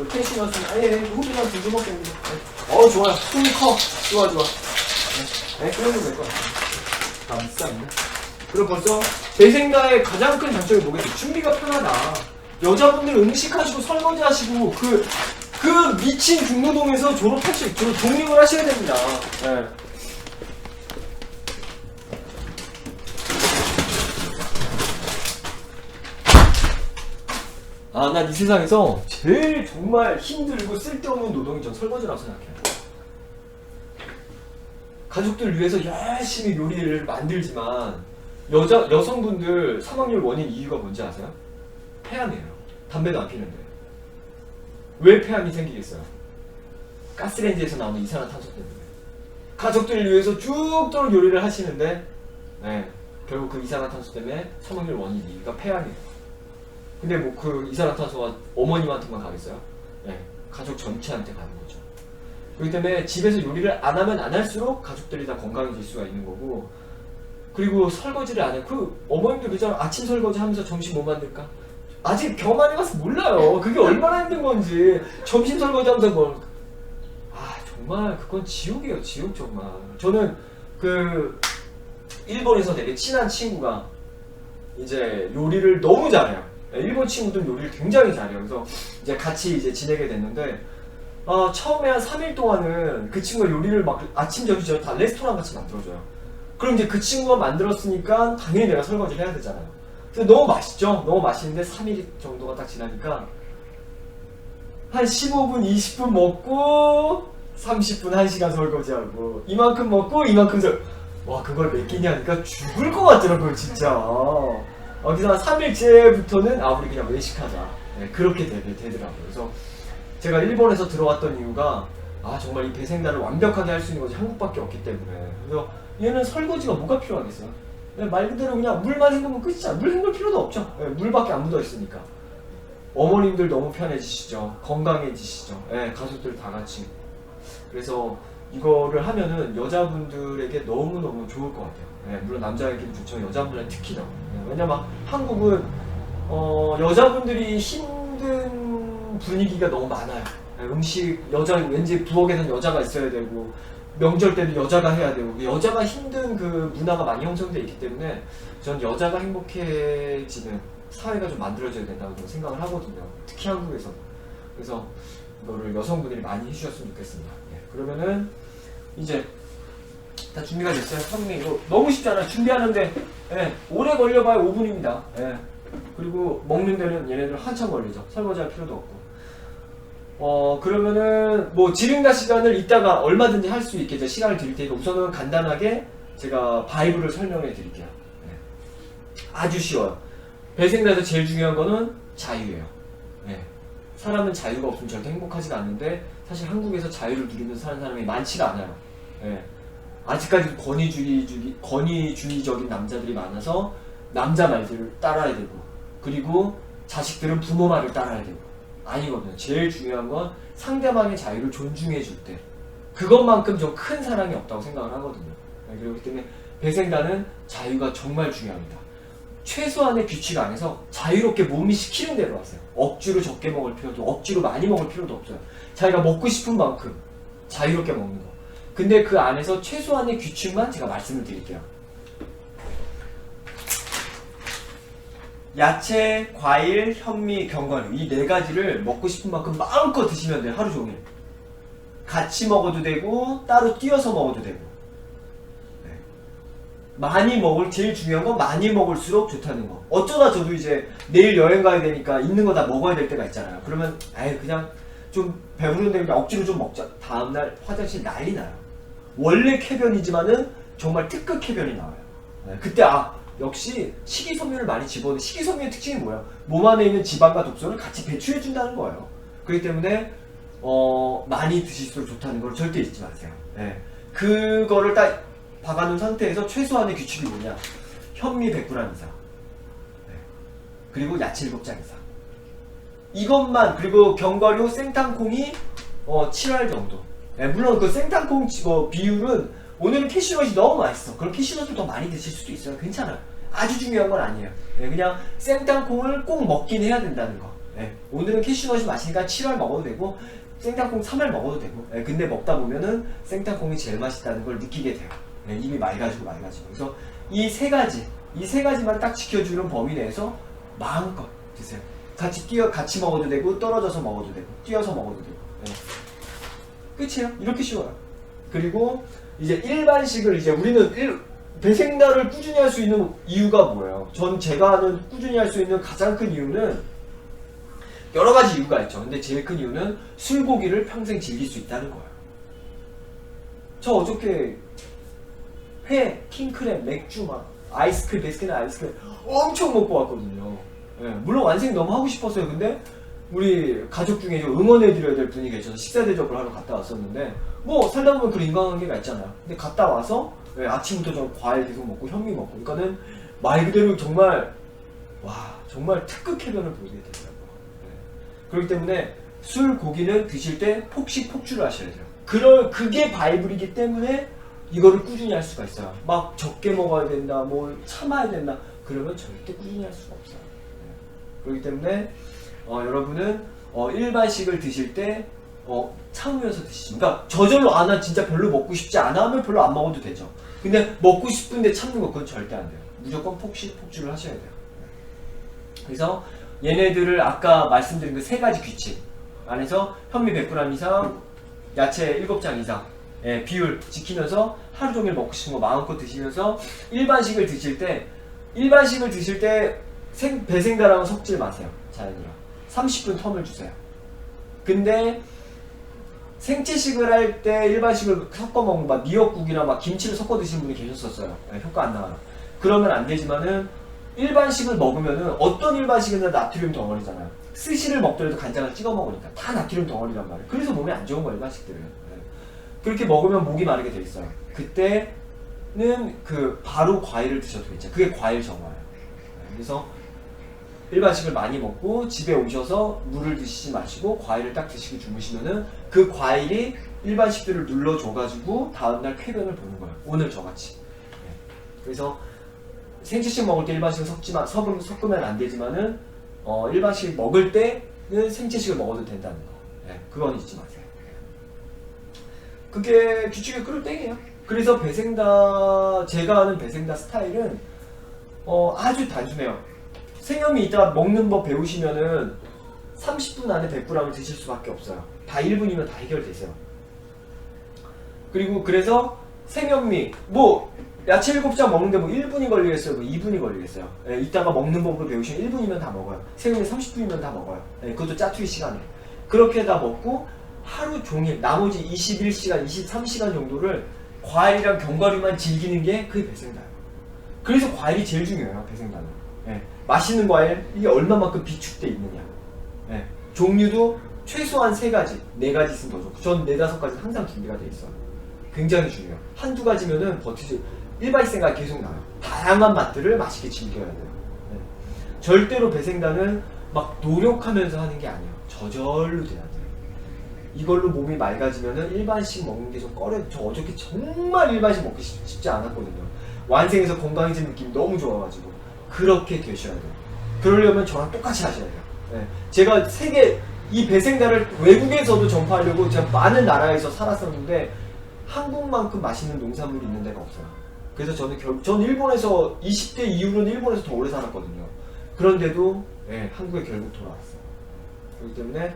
캐시넛은 아예 후비만 두개 먹겠는데. 좋아요. 숨이 커. 좋아. 끓여도 될 것 같아요. 감사합니다. 그리고 벌써 배생다의 가장 큰 장점이 뭐겠어요? 준비가 편하다. 여자분들 음식하시고 설거지하시고 그 미친 중노동에서 독립을 하셔야 됩니다. 네. 난 이 세상에서 제일 정말 힘들고 쓸데없는 노동이 전 설거지라고 생각해요. 가족들 위해서 열심히 요리를 만들지만 여성분들 사망률 원인 이유가 뭔지 아세요? 폐암이에요. 담배도 안 피는데. 왜 폐암이 생기겠어요? 가스레인지에서 나오는 이산화탄소 때문에. 가족들을 위해서 쭉도록 요리를 하시는데 결국 그 이산화탄소 때문에 사망률 원인 이유가 폐암이에요. 근데 뭐 그 이산화탄소가 어머님한테만 가겠어요? 가족 전체한테 가는 거죠. 그렇기 때문에 집에서 요리를 안 하면 안 할수록 가족들이 다 건강해질 수가 있는 거고, 그리고 설거지를 안 해. 어머님들 그잖아. 아침 설거지 하면서 점심 뭐 만들까? 아직 병 안에 가서 몰라요. 그게 얼마나 힘든 건지. 점심 설거지 하면서 정말 그건 지옥이에요. 지옥 정말. 저는 일본에서 되게 친한 친구가 이제 요리를 너무 잘해요. 일본 친구들 요리를 굉장히 잘해요. 그래서 이제 같이 지내게 됐는데, 처음에 한 3일 동안은 그 친구가 요리를 막 아침, 점심, 저녁 다 레스토랑 같이 만들어줘요. 그럼 이제 그 친구가 만들었으니까 당연히 내가 설거지를 해야 되잖아요. 그래서 너무 맛있죠? 너무 맛있는데 3일 정도가 딱 지나니까 한 15분, 20분 먹고 30분, 1시간 설거지하고 이만큼 먹고 이만큼 그걸 몇 끼냐 하니까 죽을 것 같더라고요, 진짜. 그래서 한 3일째부터는 우리 그냥 외식하자. 그렇게 되더라고요. 그래서 제가 일본에서 들어왔던 이유가 정말 이 배생다를 완벽하게 할 수 있는 것이 한국밖에 없기 때문에. 그래서 얘는 설거지가 뭐가 필요하겠어요? 말 그대로 그냥 물만 헹구면 끝이잖아. 물 헹굴 필요도 없죠. 물밖에 안 묻어 있으니까. 어머님들 너무 편해지시죠. 건강해지시죠. 가족들 다 같이. 그래서 이거를 하면은 여자분들에게 너무너무 좋을 것 같아요. 물론 남자에게도 좋죠. 여자분들은 특히나. 왜냐면 한국은 여자분들이 힘든 분위기가 너무 많아요. 음식, 왠지 부엌에는 여자가 있어야 되고, 명절 때도 여자가 해야 되고, 여자가 힘든 그 문화가 많이 형성되어 있기 때문에 전 여자가 행복해지는 사회가 좀 만들어져야 된다고 생각을 하거든요. 특히 한국에서. 그래서 이거를 여성분들이 많이 해주셨으면 좋겠습니다. 그러면은 이제 다 준비가 됐어요. 선생님 이거 너무 쉽잖아요. 준비하는데 오래 걸려봐야 5분입니다. 그리고 먹는 데는 얘네들 한참 걸리죠. 설거지할 필요도 없고. 그러면은 뭐 지름다 시간을 이따가 얼마든지 할 수 있게 시간을 드릴 테니까 우선은 간단하게 제가 바이블을 설명해 드릴게요. 아주 쉬워요. 배생다에서 제일 중요한 거는 자유예요. 사람은 자유가 없으면 절대 행복하지가 않는데 사실 한국에서 자유를 누리면서 사는 사람이 많지가 않아요. 아직까지 권위주의적인 남자들이 많아서 남자 말들을 따라야 되고, 그리고 자식들은 부모 말을 따라야 되고. 아니거든요. 제일 중요한 건 상대방의 자유를 존중해 줄 때, 그것만큼 좀 큰 사랑이 없다고 생각을 하거든요. 그렇기 때문에 배생다는 자유가 정말 중요합니다. 최소한의 규칙 안에서 자유롭게 몸이 시키는 대로 하세요. 억지로 적게 먹을 필요도, 억지로 많이 먹을 필요도 없어요. 자기가 먹고 싶은 만큼 자유롭게 먹는 거. 근데 그 안에서 최소한의 규칙만 제가 말씀을 드릴게요. 야채, 과일, 현미, 견과류, 이 4가지를 먹고 싶은 만큼 마음껏 드시면 돼요. 하루 종일. 같이 먹어도 되고 따로 띄어서 먹어도 되고. 많이 제일 중요한 건 많이 먹을수록 좋다는 거. 어쩌다 저도 이제 내일 여행 가야 되니까 있는 거 다 먹어야 될 때가 있잖아요. 그러면 그냥 좀 배부른데 그냥 억지로 좀 먹자. 다음날 화장실 난리 나요. 원래 쾌변이지만은 정말 특급 쾌변이 나와요. 그때 역시 식이섬유를 많이 집어넣는, 식이섬유의 특징이 뭐예요? 몸 안에 있는 지방과 독소를 같이 배출해준다는 거예요. 그렇기 때문에 많이 드실수록 좋다는 걸 절대 잊지 마세요. 그거를 딱 박아놓은 상태에서 최소한의 규칙이 뭐냐? 현미 100g 이상, 그리고 야채 7장 이상. 이것만. 그리고 견과류, 생탕콩이 7알 정도. 물론 그 생탕콩 비율은 오늘은 캐슈넛이 너무 맛있어. 그럼 캐슈넛을 더 많이 드실 수도 있어요. 괜찮아요. 아주 중요한 건 아니에요. 그냥 생탕콩을 꼭 먹긴 해야 된다는 거. 오늘은 캐슈넛이 맛있으니까 7알 먹어도 되고 생땅콩 3알 먹어도 되고 근데 먹다 보면은 생땅콩이 제일 맛있다는 걸 느끼게 돼요. 입이 맑아지고. 그래서 이 세 가지만 딱 지켜주는 범위 내에서 마음껏 드세요. 같이 먹어도 되고 떨어져서 먹어도 되고 뛰어서 먹어도 되고 끝이에요. 이렇게 쉬워요. 그리고 이제 일반식을 이제 우리는 배생다를 꾸준히 할 수 있는 이유가 뭐예요? 제가 아는 꾸준히 할 수 있는 가장 큰 이유는 여러 가지 이유가 있죠. 근데 제일 큰 이유는 술고기를 평생 즐길 수 있다는 거예요. 저 어저께 회, 킹크랩, 맥주 아이스크림, 베스킨 아이스크림 엄청 먹고 왔거든요. 물론 완생 너무 하고 싶었어요. 근데 우리 가족 중에 좀 응원해드려야 될 분이 계셔서 식사 대접을 하러 갔다 왔었는데 뭐 살다 보면 그런 인간관계가 있잖아요. 근데 갔다 와서 아침부터 저 과일 계속 먹고 현미 먹고 그러니까는 말 그대로 정말 정말 특급 해변을 보게 되더라고요. 그렇기 때문에 술, 고기는 드실 때 폭식폭주를 하셔야 돼요. 그게 바이블이기 때문에 이거를 꾸준히 할 수가 있어요. 막 적게 먹어야 된다, 뭘 참아야 된다. 그러면 절대 꾸준히 할 수가 없어요. 그렇기 때문에 여러분은 일반식을 드실 때 참으면서 드시죠. 그러니까 저절로 나 진짜 별로 먹고 싶지 않아 하면 별로 안 먹어도 되죠. 근데 먹고 싶은데 참는 거 그건 절대 안 돼요. 무조건 폭식폭주를 하셔야 돼요. 그래서 얘네들을 아까 말씀드린 그 세 가지 규칙 안에서 현미 100g 이상, 야채 7장 이상 비율 지키면서 하루 종일 먹고 싶은 거 마음껏 드시면서 일반식을 드실 때 배생다랑은 섞지 마세요. 자연이랑 30분 텀을 주세요. 근데 생채식을 할 때 일반식을 섞어 먹는 미역국이나 김치를 섞어 드시는 분이 계셨었어요. 효과 안 나와요. 그러면 안 되지만은 일반식을 먹으면은 어떤 일반식이나 나트륨 덩어리잖아요. 스시를 먹더라도 간장을 찍어 먹으니까 다 나트륨 덩어리란 말이에요. 그래서 몸에 안 좋은 거예요, 일반식들은. 그렇게 먹으면 목이 마르게 돼 있어요. 그때는 바로 과일을 드셔도 괜찮아요. 그게 과일 정화예요. 그래서 일반식을 많이 먹고 집에 오셔서 물을 드시지 마시고 과일을 딱 드시고 주무시면은 그 과일이 일반식들을 눌러줘가지고 다음날 쾌변을 보는 거예요. 오늘 저같이. 그래서 생채식 먹을 때 일반식을 섞으면 안 되지만은 일반식 먹을 때는 생채식을 먹어도 된다는 거. 그건 잊지 마세요. 그게 규칙이 그럴 땡이에요. 그래서 제가 아는 배생다 스타일은 아주 단순해요. 생현미 이따 먹는 법 배우시면은 30분 안에 100g을 드실 수밖에 없어요. 다 1분이면 다 해결되세요. 그리고 그래서 생현미 야채 7장 먹는데 1분이 걸리겠어요? 2분이 걸리겠어요? 이따가 먹는 법으로 배우시면 1분이면 다 먹어요. 생현미 30분이면 다 먹어요. 그것도 짜투리 시간에. 그렇게 다 먹고 하루 종일 나머지 21시간, 23시간 정도를 과일이랑 견과류만 즐기는 게 그게 배생다예요. 그래서 과일이 제일 중요해요, 배생다는. 맛있는 과일, 이게 얼마만큼 비축돼 있느냐. 종류도 최소한 3가지, 4가지 있으면 더 좋고, 전 4, 5가지 항상 준비가 돼 있어요. 굉장히 중요해요. 한두 가지면은 버티지, 일반식 생각이 계속 나요. 다양한 맛들을 맛있게 즐겨야 돼요. 절대로 배생다는 막 노력하면서 하는 게 아니에요. 저절로 돼야 돼요. 이걸로 몸이 맑아지면은 일반식 먹는 게 좀 저 어저께 정말 일반식 먹기 쉽지 않았거든요. 완생해서 건강해진 느낌이 너무 좋아가지고. 그렇게 되셔야 돼요. 그러려면 저랑 똑같이 하셔야 돼요. 제가 이 배생다를 외국에서도 전파하려고 제가 많은 나라에서 살았었는데 한국만큼 맛있는 농산물이 있는 데가 없어요. 그래서 저는 일본에서 20대 이후로는 일본에서 더 오래 살았거든요. 그런데도 한국에 결국 돌아왔어요. 그렇기 때문에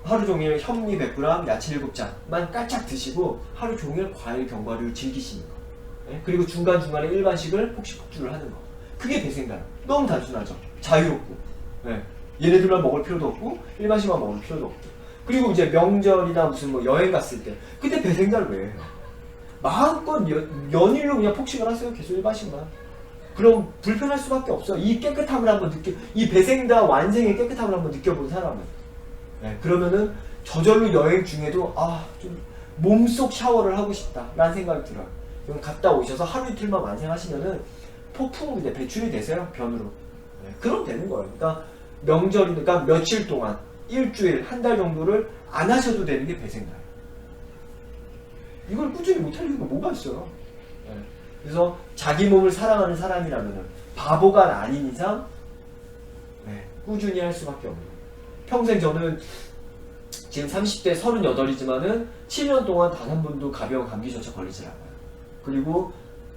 하루 종일 현미 100g, 야채 7장만 깔짝 드시고 하루 종일 과일, 견과류를 즐기시는 거. 그리고 중간중간에 일반식을 폭식폭주를 하는 거. 그게 배생다예요. 너무 단순하죠. 자유롭고. 얘네들만 먹을 필요도 없고 일반식만 먹을 필요도 없고. 그리고 이제 명절이나 무슨 여행 갔을 때 그때 배생다를 왜 해요? 마음껏 연일로 그냥 폭식을 하세요. 계속 일반식만. 그럼 불편할 수밖에 없어요. 이 깨끗함을 한번 이 배생다 완생의 깨끗함을 한번 느껴본 사람은. 그러면은 저절로 여행 중에도 좀 몸속 샤워를 하고 싶다 라는 생각이 들어요. 그럼 갔다 오셔서 하루 이틀만 완생하시면은 폭풍 이제 배출이 되세요. 변으로. 그럼 되는 거예요. 그러니까 명절이니까 며칠 동안 일주일, 한 달 정도를 안 하셔도 되는 게 배생다예요. 이걸 꾸준히 못할 이유가 뭐가 있어요. 그래서 자기 몸을 사랑하는 사람이라면 바보가 아닌 이상 꾸준히 할 수밖에 없는. 평생 저는 지금 30대 38이지만은 7년 동안 단 한 번도 가벼운 감기조차 걸리질 않아요. 그리고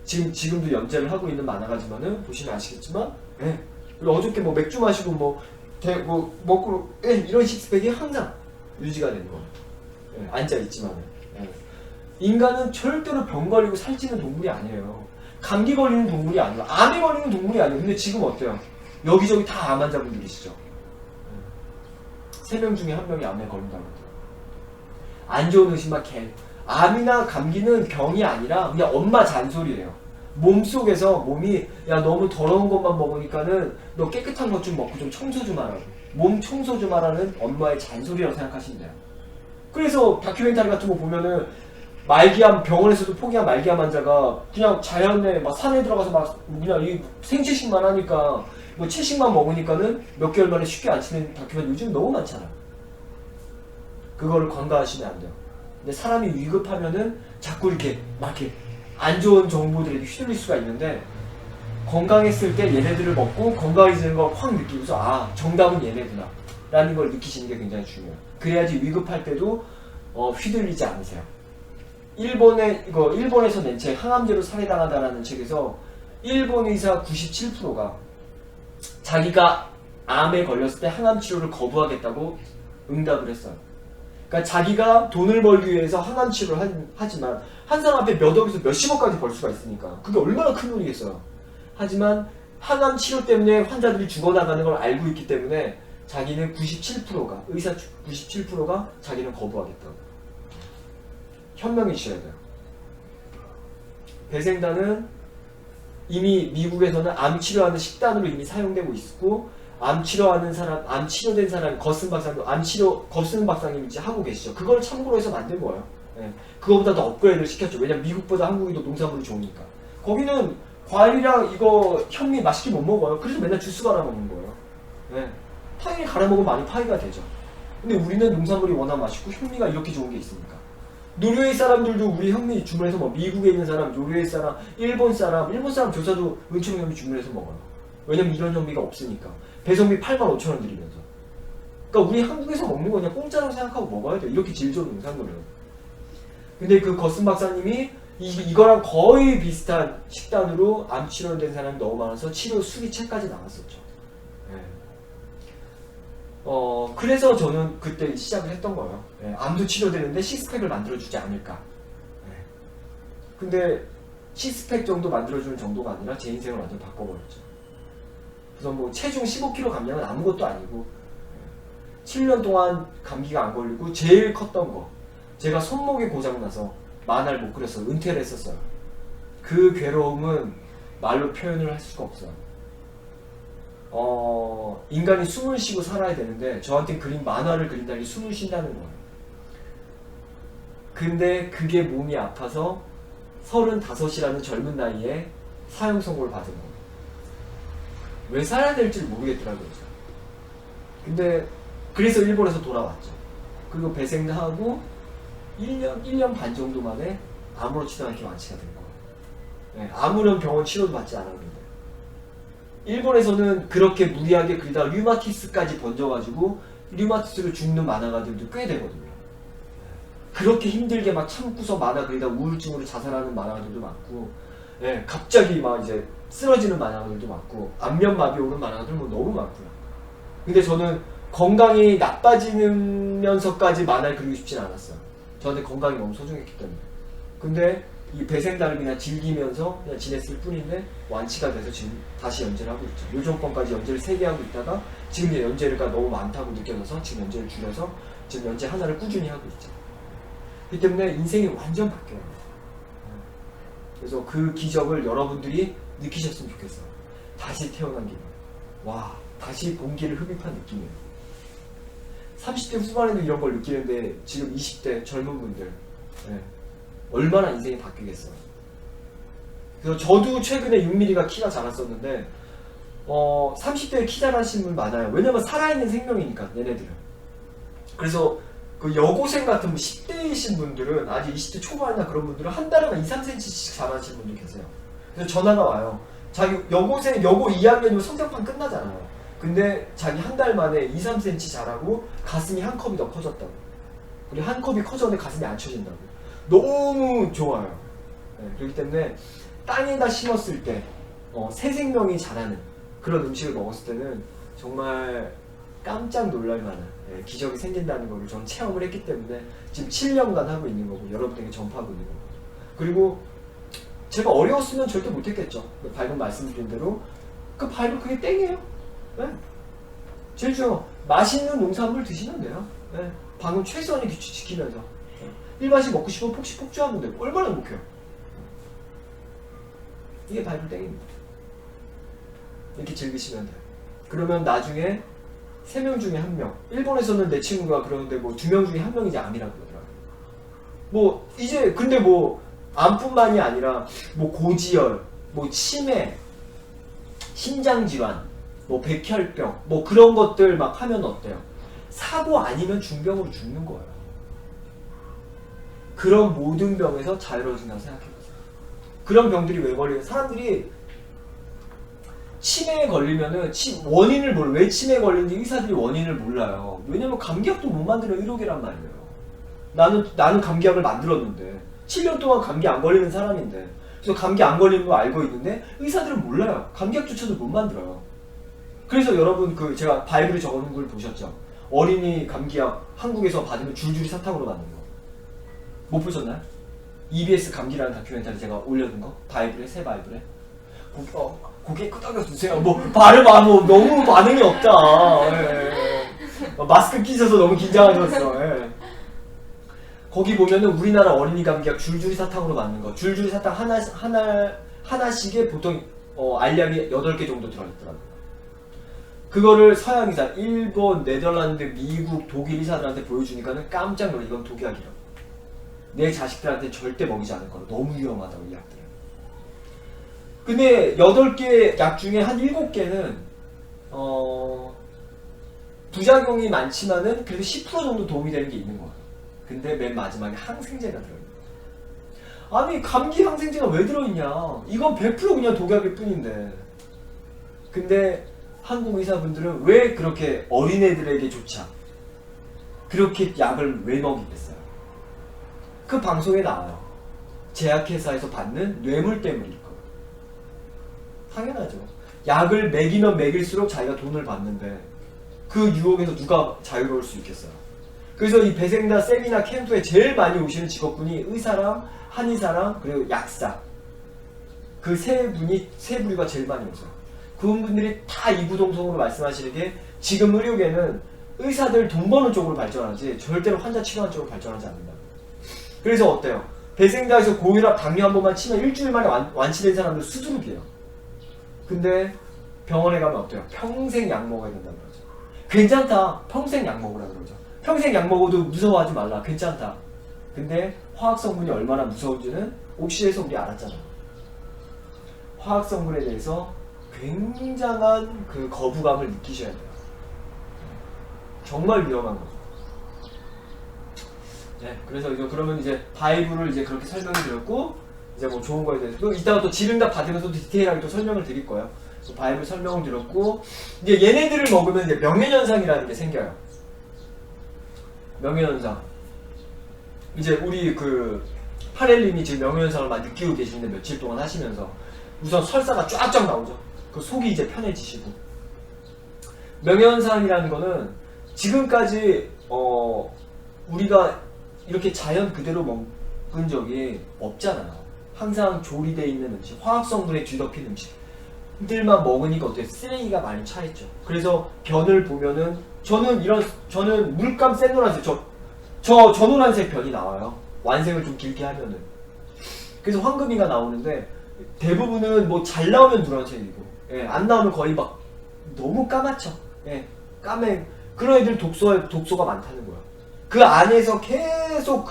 지금도 연재를 하고 있는 만화가지만은 보시면 아시겠지만, 예. 그리고 어저께 뭐 맥주 마시고 먹고 이런 식스팩이 항상 유지가 되는 거예요. 예, 앉아 있지만은. 예. 인간은 절대로 병 걸리고 살찌는 동물이 아니에요. 감기 걸리는 동물이 아니에요. 암에 걸리는 동물이 아니에요. 근데 지금 어때요? 여기저기 다 암 환자분들 계시죠? 3명 중에 1명이 암에 걸린다고 그러더라고요. 안 좋은 의심만 암이나 감기는 병이 아니라 그냥 엄마 잔소리예요. 몸속에서 몸이 야 너무 더러운 것만 먹으니까는 너 깨끗한 것 좀 먹고 좀 청소 좀 하라고. 몸 청소 좀 하라는 엄마의 잔소리라고 생각하시면 돼요. 그래서 다큐멘터리 같은 거 보면은 말기암 병원에서도 포기한 말기암 환자가 그냥 자연에 막 산에 들어가서 막 그냥 이 생채식만 하니까 뭐 채식만 먹으니까는 몇 개월 만에 쉽게 안 치는 다큐멘터리 요즘 너무 많잖아. 그거를 관가하시면 안 돼요. 근데 사람이 위급하면은 자꾸 이렇게 안 좋은 정보들에 휘둘릴 수가 있는데 건강했을 때 얘네들을 먹고 건강해지는 걸 확 느끼고서 아 정답은 얘네구나 라는 걸 느끼시는 게 굉장히 중요해요. 그래야지 위급할 때도 휘둘리지 않으세요. 일본에서 낸 책 항암제로 살해당하다라는 책에서 일본 의사 97%가 자기가 암에 걸렸을 때 항암 치료를 거부하겠다고 응답을 했어요. 그러니까 자기가 돈을 벌기 위해서 항암 치료를 하지만 한 사람 앞에 몇 억에서 몇십억까지 벌 수가 있으니까 그게 얼마나 큰 돈이겠어요. 하지만 항암 치료 때문에 환자들이 죽어나가는 걸 알고 있기 때문에 자기는 97%가 의사 97%가 자기는 거부하겠다고. 현명해지셔야 돼요. 배생단은 이미 미국에서는 암 치료하는 식단으로 이미 사용되고 있고 암 치료하는 사람, 암 치료된 사람, 거슨 박사님, 거슨 박사님이 이제 하고 계시죠. 그걸 참고로 해서 만든 거예요. 예. 그거보다 더 업그레이드를 시켰죠. 왜냐면 미국보다 한국이 더 농산물이 좋으니까. 거기는 과일이랑 이거 현미 맛있게 못 먹어요. 그래서 맨날 주스 갈아 먹는 거예요. 예. 당연히 갈아 먹으면 많이 파이가 되죠. 근데 우리는 농산물이 워낙 맛있고 현미가 이렇게 좋은 게 있으니까. 노르웨이 사람들도 우리 현미 주문해서 미국에 있는 사람, 노르웨이 사람, 일본 사람 조사도 은총 현미 주문해서 먹어요. 왜냐면 이런 현미가 없으니까. 배송비 85,000원 들이면서. 그러니까 우리 한국에서 먹는 거 그냥 공짜라고 생각하고 먹어야 돼요. 이렇게 질 좋은 농산물은. 근데 그 거슨 박사님이 이거랑 거의 비슷한 식단으로 암 치료된 사람이 너무 많아서 치료 수리책까지 나왔었죠. 네. 그래서 저는 그때 시작을 했던 거예요. 네. 암도 치료되는데 식스팩을 만들어주지 않을까. 네. 근데 식스팩 정도 만들어주는 정도가 아니라 제 인생을 완전 바꿔버렸죠. 그래서 뭐 체중 15kg 감량은 아무것도 아니고 7년 동안 감기가 안 걸리고 제일 컸던 거 제가 손목이 고장나서 만화를 못 그렸어요. 은퇴를 했었어요. 그 괴로움은 말로 표현을 할 수가 없어요. 인간이 숨을 쉬고 살아야 되는데 저한테 만화를 그린다는 게 숨을 쉰다는 거예요. 근데 그게 몸이 아파서 35이라는 젊은 나이에 사형 선고를 받은 거예요. 왜 살아야 될지 모르겠더라고요. 근데 그래서 일본에서 돌아왔죠. 그리고 배생도 하고 1년 반 정도 만에 아무렇지도 않게 완치가 된 거예요. 네, 아무런 병원 치료도 받지 않았는데 일본에서는 그렇게 무리하게 그리다가 류마티스까지 번져가지고 류마티스로 죽는 만화가들도 꽤 되거든요. 그렇게 힘들게 막 참고서 만화 그리다 우울증으로 자살하는 만화가들도 많고 네, 갑자기 막 이제 쓰러지는 만화가들도 많고 안면마비 오는 만화가들 뭐 너무 많고요. 근데 저는 건강이 나빠지면서까지 만화를 그리고 싶진 않았어요. 저한테 건강이 너무 소중했기 때문에. 근데 이 배생단을 그냥 즐기면서 그냥 지냈을 뿐인데 완치가 돼서 지금 다시 연재를 하고 있죠. 요정권까지 연재를 3개 하고 있다가 지금 연재가 너무 많다고 느껴져서 지금 연재를 줄여서 지금 연재 하나를 꾸준히 하고 있죠. 그렇기 때문에 인생이 완전 바뀌어요. 그래서 그 기적을 여러분들이 느끼셨으면 좋겠어요. 다시 태어난 기분. 와, 다시 공기를 흡입한 느낌이에요. 30대 후반에도 이런 걸 느끼는데 지금 20대 젊은 분들 네. 얼마나 인생이 바뀌겠어요. 그래서 저도 최근에 6mm가 키가 자랐었는데 30대에 키 자라신 분 많아요. 왜냐면 살아있는 생명이니까 얘네들은. 그래서 그 여고생 같은 10대이신 분들은 아직 20대 초반이나 그런 분들은 한 달에만 2-3cm씩 자라시는 분들 계세요. 그래서 전화가 와요. 자기 여고 2학년이면 성적판 끝나잖아요. 근데 자기 한 달 만에 2-3cm 자라고 가슴이 한 컵이 더 커졌다고. 그리고 한 컵이 커졌는데 가슴이 안 쳐진다고. 너무 좋아요. 네, 그렇기 때문에 땅에다 심었을 때 새 생명이 자라는 그런 음식을 먹었을 때는 정말 깜짝 놀랄 만한 기적이 생긴다는 거를 저는 체험을 했기 때문에 지금 7년간 하고 있는 거고 여러분에게 전파하고 있는 거고. 그리고 제가 어려웠으면 절대 못했겠죠. 방금 말씀드린 대로 그 바이블 그게 땡이에요. 네. 제일 중요한 맛있는 농산물 드시면 돼요. 네. 방금 최소한의 규칙 지키면서 일반식 먹고 싶으면 폭식 폭주하면 돼요. 얼마나 행복해요. 이게 바이블 땡입니다. 이렇게 즐기시면 돼요. 그러면 나중에 3명 중에 1명. 일본에서는 내 친구가 그러는데 뭐 2명 중에 1명이지 암이라고 그러더라고요. 뭐 이제 근데 뭐 암뿐만이 아니라 뭐 고지혈, 뭐 치매, 심장질환, 뭐 백혈병, 뭐 그런 것들 막 하면 어때요? 사고 아니면 중병으로 죽는 거예요. 그런 모든 병에서 자유로워진다고 생각해보세요. 그런 병들이 왜 걸려요? 사람들이 치매에 걸리면은 원인을 몰라. 왜 치매에 걸리는지 의사들이 원인을 몰라요. 왜냐면 감기약도 못 만드는 의료계란 말이에요. 나는 감기약을 만들었는데 7년 동안 감기 안 걸리는 사람인데 그래서 감기 안 걸리는 거 알고 있는데 의사들은 몰라요. 감기약조차도 못 만들어요. 그래서 여러분 제가 바이블에 적어놓은 걸 보셨죠? 어린이 감기약 한국에서 받으면 줄줄이 사탕으로 만든 거. 못 보셨나요? EBS 감기라는 다큐멘터리 제가 올려둔 거? 바이블에, 새 바이블에. 고개 끄덕여주세요. 뭐 발음 뭐 너무 반응이 없다. 예. 마스크 끼셔서 너무 긴장하셨어. 예. 거기 보면은 우리나라 어린이 감기약 줄줄이 사탕으로 만든 거. 줄줄이 사탕 하나씩에 보통 알약이 8개 정도 들어있더라고요. 그거를 서양 의사, 일본, 네덜란드, 미국, 독일 의사들한테 보여주니까는 깜짝 놀라. 이건 독약이라고. 내 자식들한테 절대 먹이지 않을 거라. 너무 위험하다고 이 약들은. 근데 8개 약 중에 한 7개는 부작용이 많지만은 그래도 10% 정도 도움이 되는 게 있는 거야. 근데 맨 마지막에 항생제가 들어있는 거야. 아니 감기 항생제가 왜 들어있냐. 이건 100% 그냥 독약일 뿐인데. 근데 한국 의사분들은 왜 그렇게 어린애들에게조차 그렇게 약을 왜 먹이겠어요? 그 방송에 나와요. 제약회사에서 받는 뇌물 때문일 거예요. 당연하죠. 약을 먹이면 먹일수록 자기가 돈을 받는데 그 유혹에서 누가 자유로울 수 있겠어요. 그래서 이 배생다 세미나 캠프에 제일 많이 오시는 직업군이 의사랑 한의사랑 그리고 약사 그 세 부류가 제일 많이 오세요. 그분들이 다 이구동성으로 말씀하시는 게 지금 의료계는 의사들 돈 버는 쪽으로 발전하지 절대로 환자 치료하는 쪽으로 발전하지 않는다. 그래서 어때요? 배생다에서 고혈압 당뇨 한 번만 치면 일주일 만에 완치된 사람들 수두룩이에요. 근데 병원에 가면 어때요? 평생 약 먹어야 된다고 그러죠. 괜찮다. 평생 약 먹으라 그러죠. 평생 약 먹어도 무서워하지 말라. 괜찮다. 근데 화학 성분이 얼마나 무서운지는 옥시에서 우리 알았잖아요. 화학 성분에 대해서 굉장한 그 거부감을 느끼셔야 돼요. 정말 위험한 거죠. 네, 그래서 그러면 이제 바이블을 이제 그렇게 설명을 드렸고 이제 뭐 좋은 거에 대해서 이따가 또 질응답 받으면서 디테일하게 또 설명을 드릴 거예요. 바이블 설명을 드렸고 이제 얘네들을 먹으면 이제 명예현상이라는 게 생겨요. 명예현상. 이제 우리 파렐님이 지금 명예현상을 막 느끼고 계시는데 며칠 동안 하시면서 우선 설사가 쫙쫙 나오죠. 그 속이 이제 편해지시고. 명예현상이라는 거는 지금까지 우리가 이렇게 자연 그대로 먹은 적이 없잖아요. 항상 조리되어 있는 음식, 화학성분에 뒤덮인 음식들만 먹으니까 어때요? 쓰레기가 많이 차있죠. 그래서 변을 보면은 저는 물감 센 노란색 저 노란색 변이 나와요. 완생을 좀 길게 하면은. 그래서 황금이가 나오는데 대부분은 뭐 잘 나오면 노란색이고 안 나오면 거의 막 너무 까맣죠. 까매. 그런 애들 독소가 많다는 거야. 그 안에서 계속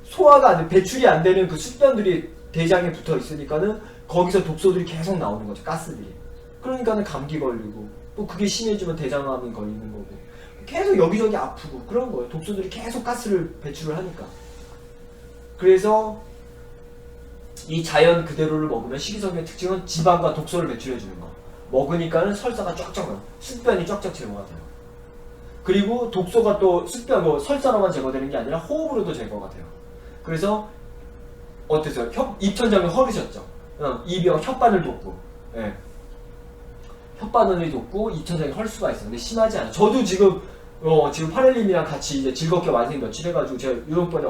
소화가 안 돼, 배출이 안 되는 그 숙변들이 대장에 붙어 있으니까는 거기서 독소들이 계속 나오는 거죠. 가스들이. 그러니까는 감기 걸리고 또 그게 심해지면 대장암이 걸리는 거고 계속 여기저기 아프고 그런 거예요. 독소들이 계속 가스를 배출을 하니까. 그래서 이 자연 그대로를 먹으면 식이섬유의 특징은 지방과 독소를 배출해 주는 거. 먹으니까는 설사가 쫙쫙 나요. 숙변이 쫙쫙 제거가 돼요. 그리고 독소가 또 숙변, 뭐 설사로만 제거되는 게 아니라 호흡으로도 제거가 돼요. 그래서 어땠어요? 입천장이 허르셨죠? 입이랑 혓바늘 돋고, 예. 혓바늘이 돋고 입천장이 헐 수가 있어요. 근데 심하지 않아요. 저도 지금 파렐님이랑 같이 이제 즐겁게 완생 며칠 해가지고 제가 이번에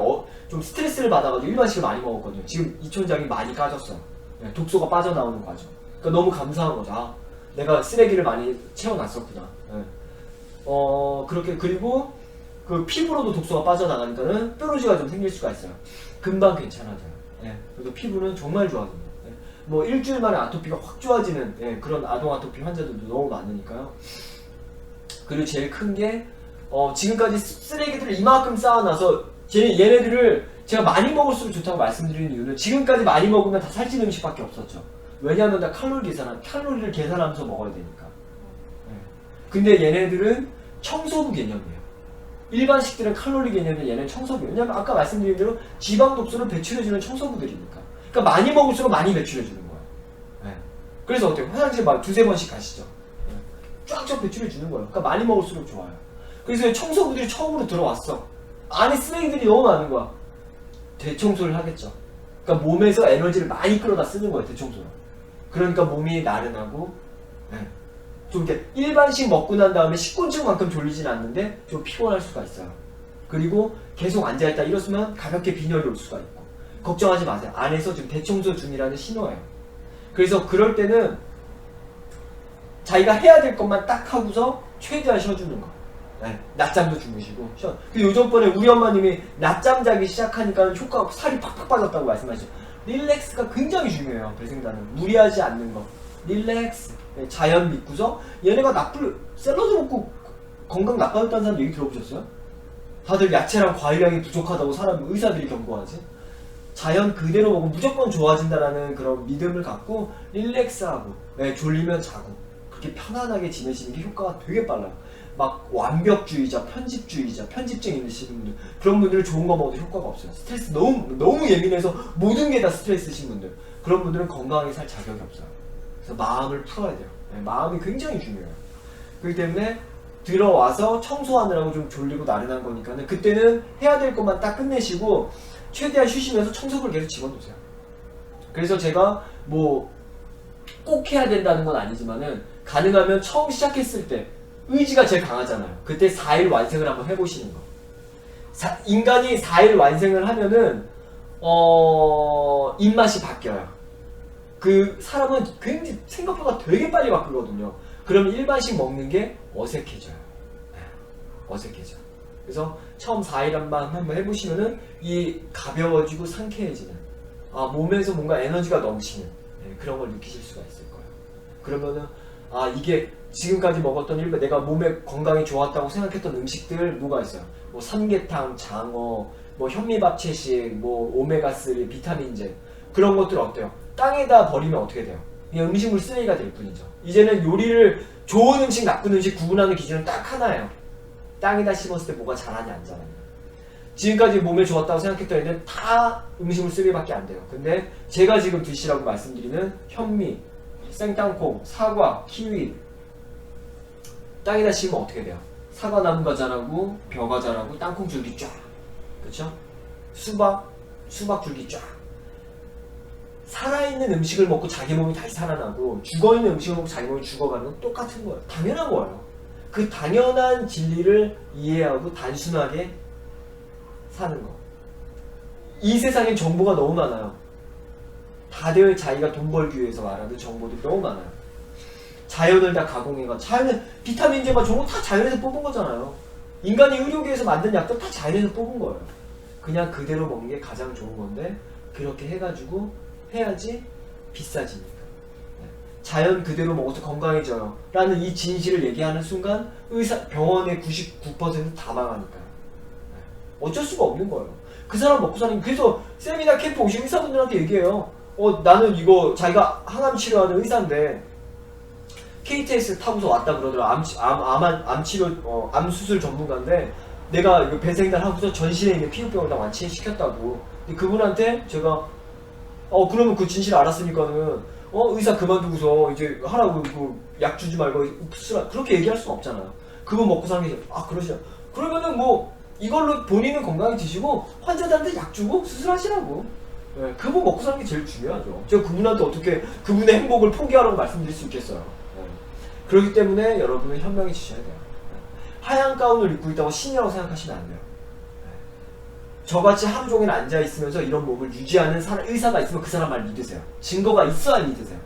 좀 스트레스를 받아가지고 일반식을 많이 먹었거든요. 지금 입천장이 많이 까졌어요. 예, 독소가 빠져나오는 과정. 그러니까 너무 감사한 거죠. 아, 내가 쓰레기를 많이 채워놨었구나. 예. 그렇게, 그리고 그 피부로도 독소가 빠져나가니까는 뾰루지가 좀 생길 수가 있어요. 금방 괜찮아져요. 예. 그래서 피부는 정말 좋아집니다. 예. 뭐 일주일 만에 아토피가 확 좋아지는, 예, 그런 아동 아토피 환자들도 너무 많으니까요. 그리고 제일 큰 게 지금까지 쓰레기들을 이만큼 쌓아놔서 얘네들을 제가 많이 먹을수록 좋다고 말씀드리는 이유는 지금까지 많이 먹으면 다 살찐 음식밖에 없었죠. 왜냐하면 다 칼로리를 계산하면서 먹어야 되니까. 예. 근데 얘네들은 청소부 개념이에요. 일반식들은 칼로리 개념인데 얘는 청소부. 왜냐면 아까 말씀드린 대로 지방 독소를 배출해주는 청소부들이니까. 그러니까 많이 먹을수록 많이 배출해주는 거예요. 네. 그래서 어때요? 화장실 막 두세 번씩 가시죠. 네. 쫙쫙 배출해주는 거예요. 그러니까 많이 먹을수록 좋아요. 그래서 청소부들이 처음으로 들어왔어. 안에 쓰레기들이 너무 많은 거야. 대청소를 하겠죠. 그러니까 몸에서 에너지를 많이 끌어다 쓰는 거예요. 대청소를. 그러니까 몸이 나른하고, 네. 좀 이렇게 일반식 먹고 난 다음에 식곤증만큼 졸리진 않는데 좀 피곤할 수가 있어요. 그리고 계속 앉아있다 일어서면 가볍게 빈혈이 올 수가 있고. 걱정하지 마세요. 안에서 지금 대청소 중이라는 신호예요. 그래서 그럴 때는 자기가 해야 될 것만 딱 하고서 최대한 쉬어주는 거. 네, 낮잠도 주무시고 쉬어. 그 요전번에 우리 엄마님이 낮잠 자기 시작하니까 효과가 살이 팍팍 빠졌다고 말씀하시죠. 릴렉스가 굉장히 중요해요. 배생자는 무리하지 않는 거. 릴렉스. 자연 믿고서 얘네가 샐러드 먹고 건강 나빠졌다는 사람 얘기 들어보셨어요? 다들 야채랑 과일량이 부족하다고 의사들이 경고하지. 자연 그대로 먹으면 무조건 좋아진다라는 그런 믿음을 갖고 릴렉스하고, 네, 졸리면 자고 그렇게 편안하게 지내시는 게 효과가 되게 빨라요. 막 완벽주의자, 편집증 있으신 분들, 그런 분들은 좋은 거 먹어도 효과가 없어요. 스트레스 너무 예민해서 모든 게 다 스트레스신 분들, 그런 분들은 건강하게 살 자격이 없어요. 그래서 마음을 풀어야 돼요. 네, 마음이 굉장히 중요해요. 그렇기 때문에 들어와서 청소하느라고 좀 졸리고 나른한 거니까는 그때는 해야 될 것만 딱 끝내시고 최대한 쉬시면서 청소를 계속 집어넣으세요. 그래서 제가 뭐 꼭 해야 된다는 건 아니지만은 가능하면 처음 시작했을 때 의지가 제일 강하잖아요. 그때 4일 완성을 한번 해보시는 거. 인간이 4일 완성을 하면은 입맛이 바뀌어요. 그 사람은 굉장히 생각보다 되게 빨리 바꾸거든요. 그러면 일반식 먹는 게 어색해져요. 어색해져. 그래서 처음 4일 한번 해보시면은 이 가벼워지고 상쾌해지는, 몸에서 뭔가 에너지가 넘치는, 네, 그런 걸 느끼실 수가 있을 거예요. 그러면은 이게 지금까지 먹었던 내가 몸에 건강이 좋았다고 생각했던 음식들 뭐가 있어요? 뭐 삼계탕, 장어, 뭐 현미밥채식, 뭐 오메가3, 비타민제, 그런 것들 어때요? 땅에다 버리면 어떻게 돼요? 그냥 음식물 쓰레기가 될 뿐이죠. 이제는 요리를 좋은 음식, 나쁜 음식 구분하는 기준은 딱 하나예요. 땅에다 심었을 때 뭐가 자라냐 안 자라냐. 지금까지 몸에 좋았다고 생각했던 애들은 다 음식물 쓰레기밖에 안 돼요. 근데 제가 지금 드시라고 말씀드리는 현미, 생땅콩, 사과, 키위, 땅에다 심으면 어떻게 돼요? 사과나무가 자라고, 벼가 자라고, 땅콩 줄기 쫙, 그쵸? 수박 줄기 쫙. 살아있는 음식을 먹고 자기 몸이 다시 살아나고, 죽어있는 음식을 먹고 자기 몸이 죽어가는 건 똑같은 거예요. 당연한 거예요. 그 당연한 진리를 이해하고 단순하게 사는 거. 이 세상엔 정보가 너무 많아요. 다들 자기가 돈 벌기 위해서 말하는 정보들이 너무 많아요. 자연을 다 가공해가, 자연은 비타민제가 좋은 거 다 자연에서 뽑은 거잖아요. 인간이 의료계에서 만든 약도 다 자연에서 뽑은 거예요. 그냥 그대로 먹는 게 가장 좋은 건데 그렇게 해가지고 해야지 비싸지니까. 자연 그대로 먹어서 건강해져요 라는 이 진실을 얘기하는 순간 병원의 99% 다 망하니까요. 어쩔 수가 없는 거예요. 그 사람 먹고 사는. 그래서 세미나 캠프 오신 의사분들한테 얘기해요. 나는 이거, 자기가 항암 치료하는 의사인데 KTX 타고서 왔다 그러더라. 암 치료, 암 수술 전문가인데 내가 이거 배생달 하고서 전신에 있는 피부병을 다 완치시켰다고. 근데 그분한테 제가 그러면 그 진실 알았으니까는 의사 그만두고서 이제 하라고 약 주지 말고 쓰라 그렇게 얘기할 수는 없잖아요. 그거 먹고 사는 게 그러시죠. 그러면은 뭐 이걸로 본인은 건강해지시고 환자들한테 약 주고 수술하시라고. 네, 그거 먹고 사는 게 제일 중요하죠. 제가 그분한테 어떻게 그분의 행복을 포기하라고 말씀드릴 수 있겠어요. 네. 그렇기 때문에 여러분은 현명해지셔야 돼요. 네. 하얀 가운을 입고 있다고 신이라고 생각하시면 안 돼요. 네. 저같이 하루 종일 앉아있으면서 이런 몸을 유지하는 의사가 있으면 그 사람 말 믿으세요. 증거가 있어야 믿으세요.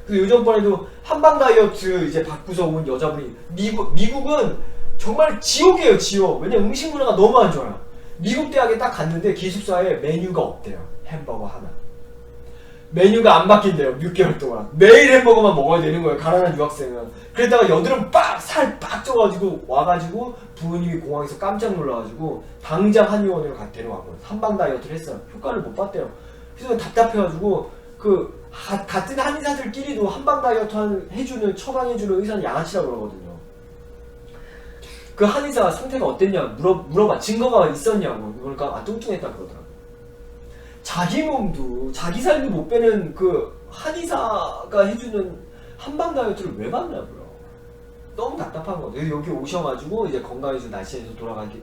그 요전번에도 한방 다이어트 이제 받고서 온 여자분이 미국은 정말 지옥이에요, 지옥. 왜냐면 음식 문화가 너무 안 좋아요. 미국 대학에 딱 갔는데 기숙사에 메뉴가 없대요. 햄버거 하나. 메뉴가 안 바뀐대요. 6개월 동안. 매일 햄버거만 먹어야 되는 거예요. 가난한 유학생은. 그랬다가 여드름 살 빡 쪄가지고 와가지고 부모님이 공항에서 깜짝 놀라가지고 당장 한의원으로 데려왔거든요. 한방 다이어트를 했어요. 효과를 못 봤대요. 그래서 답답해가지고 같은 한의사들끼리도 한방 다이어트 처방해주는 의사는 양아치라고 그러거든요. 그 한의사 상태가 어땠냐 물어봐. 증거가 있었냐고. 그러니까 뚱뚱했다 그러더라고. 자기 몸도 자기 살도 못 빼는 그 한의사가 해주는 한방 다이어트를 왜 받냐고요. 너무 답답한 거예요. 여기 오셔가지고 이제 건강해서 날씨에서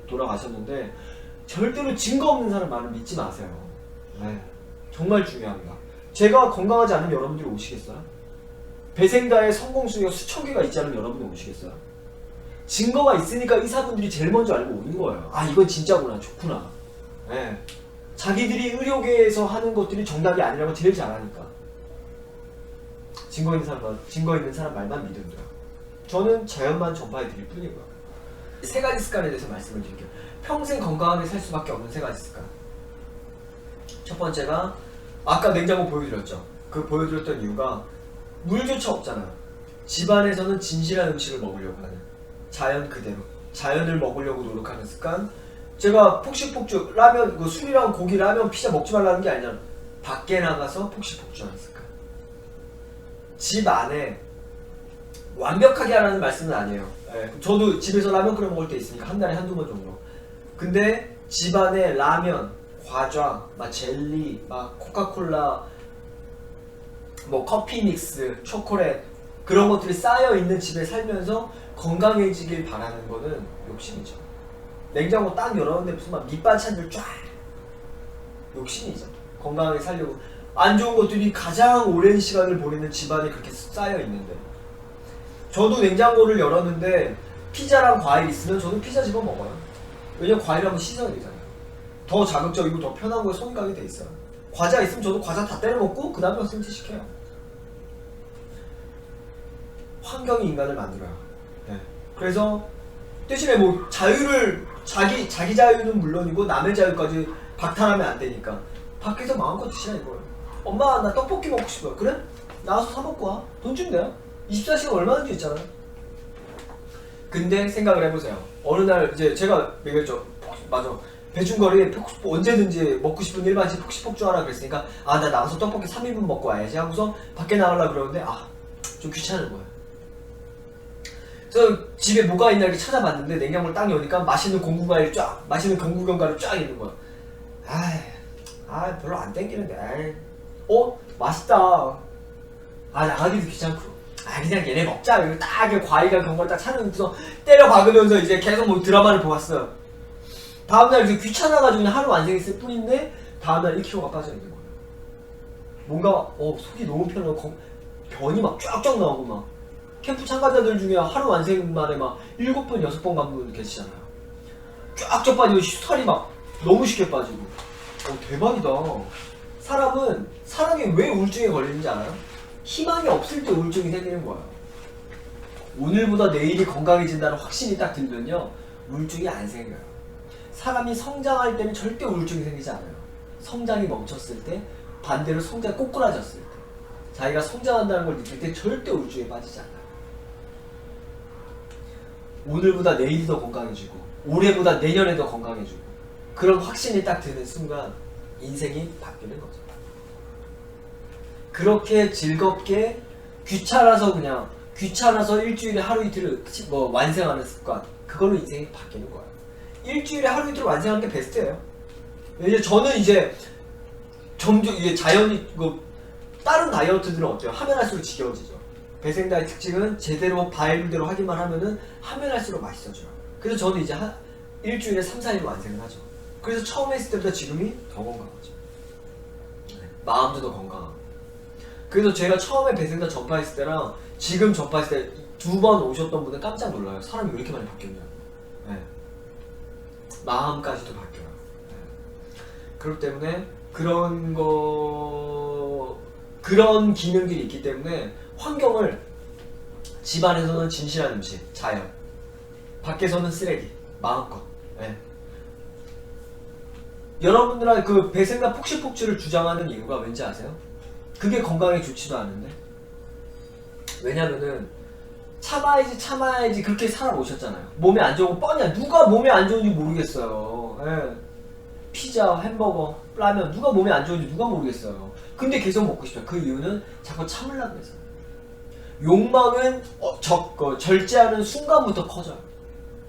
돌아가셨는데 절대로 증거 없는 사람 말을 믿지 마세요. 네, 정말 중요합니다. 제가 건강하지 않으면 여러분들이 오시겠어요? 배생다의 성공수가 수천 개가 있지 않으면 여러분이 오시겠어요? 증거가 있으니까 의사분들이 제일 먼저 알고 오는 거예요. 이건 진짜구나, 좋구나. 네. 자기들이 의료계에서 하는 것들이 정답이 아니라고 제일 잘하니까. 증거 있는 사람 말만 믿으면 돼요. 저는 자연만 전파해 드릴 뿐이고요. 세 가지 습관에 대해서 말씀을 드릴게요. 평생 건강하게 살 수밖에 없는 세 가지 습관. 첫 번째가 아까 냉장고 보여드렸죠. 그 보여드렸던 이유가 물조차 없잖아요. 집안에서는 진실한 음식을 먹으려고 하는 자연 그대로 자연을 먹으려고 노력하는 습관. 제가 폭식폭주 라면 술이랑 고기 라면 피자 먹지 말라는 게 아니잖아. 밖에 나가서 폭식폭주하는 습관. 집 안에 완벽하게 하라는 말씀은 아니에요. 예, 저도 집에서 라면 끓여 먹을 때 있으니까 한 달에 한두 번 정도. 근데 집 안에 라면, 과자, 젤리, 코카콜라, 커피 믹스, 초콜릿 그런 것들이 쌓여 있는 집에 살면서 건강해지길 바라는 거는 욕심이죠. 냉장고 딱 열었는데 무슨 밑반찬들 쫙 욕심이죠. 건강하게 살려고 안 좋은 것들이 가장 오랜 시간을 보내는 집안에 그렇게 쌓여 있는데 저도 냉장고를 열었는데 피자랑 과일 있으면 저도 피자 집어 먹어요. 왜냐면 과일하고 씻어야 되잖아요. 더 자극적이고 더 편한 거에 손이 가게 돼 있어요. 과자 있으면 저도 과자 다 때려 먹고 그 다음에 승치시켜요. 환경이 인간을 만들어요. 네. 그래서 대신에 자기 자유는 물론이고 남의 자유까지 박탈하면 안 되니까 밖에서 마음껏 드시라 이거예요. 엄마 나 떡볶이 먹고 싶어요. 그래? 나가서 사 먹고 와. 돈 준대요. 24시간 얼마든지 있잖아요. 근데 생각을 해보세요. 어느 날 이제 제가 얘기했죠. 맞아. 배준거리 언제든지 먹고 싶은 일반식 폭식폭주하라 그랬으니까 나 나가서 떡볶이 3인분 먹고 와야지 하고서 밖에 나가려고 그러는데 좀 귀찮은 거예요. 그래서 집에 뭐가 있나 이렇게 찾아봤는데 냉장고를 딱 여니까 맛있는 공구과일 맛있는 공구견과를 쫙 있는 거야. 별로 안 땡기는데. 맛있다. 나가기도 귀찮고. 그냥 얘네 먹자. 이거 딱 과일과 견과를 딱 찾으면서 때려 박으면서 이제 계속 드라마를 보았어요. 다음날 이제 귀찮아가지고 그냥 하루 완성했을 뿐인데 다음날 1kg가 빠져있는 거예요. 뭔가 속이 너무 편하고 변이 쫙쫙 나오고 캠프 참가자들 중에 하루 완생 만에 7번, 6번 간 분 계시잖아요. 쫙쫙 빠지고 살이 너무 쉽게 빠지고. 대박이다. 사람이 왜 우울증에 걸리는지 알아요? 희망이 없을 때 우울증이 생기는 거예요. 오늘보다 내일이 건강해진다는 확신이 딱 들면요, 우울증이 안 생겨요. 사람이 성장할 때는 절대 우울증이 생기지 않아요. 성장이 멈췄을 때, 반대로 성장이 꼬꾸라졌을 때, 자기가 성장한다는 걸 느낄 때 절대 우울증에 빠지지 않아요. 오늘보다 내일이 더 건강해지고 올해보다 내년에 더 건강해지고 그런 확신이 딱 드는 순간 인생이 바뀌는 거죠. 그렇게 즐겁게 귀찮아서 일주일에 하루 이틀을 완성하는 습관, 그걸로 인생이 바뀌는 거예요. 일주일에 하루 이틀 완성하는 게 베스트예요. 이제 저는 점점 이게 자연이 다른 다이어트들은 어때요? 하면 할수록 지겨워지죠. 배생다의 특징은 제대로 바이블대로 하기만 하면은 하면 할수록 맛있어져요. 그래서 저는 이제 한 일주일에 3, 4일 완성을 하죠. 그래서 처음에 했을 때보다 지금이 더 건강하죠. 마음도 더 건강하고. 그래서 제가 처음에 배생다 전파했을 때랑 지금 전파했을 때 두 번 오셨던 분은 깜짝 놀라요. 사람이 왜 이렇게 많이 바뀌었냐. 네. 마음까지도 바뀌어요. 네. 그렇기 때문에 그런 기능들이 있기 때문에 환경을 집안에서는 진실한 음식, 자연, 밖에서는 쓰레기, 마음껏. 네. 여러분들은 그 배생다 폭식폭주를 주장하는 이유가 왠지 아세요? 그게 건강에 좋지도 않은데. 왜냐면은 참아야지 그렇게 살아오셨잖아요. 몸에 안 좋은 거 뻔히야. 누가 몸에 안 좋은지 모르겠어요. 예. 피자, 햄버거, 라면 누가 몸에 안 좋은지 누가 모르겠어요. 근데 계속 먹고 싶어요. 그 이유는 자꾸 참으려고 해서. 욕망은 절제하는 순간부터 커져요.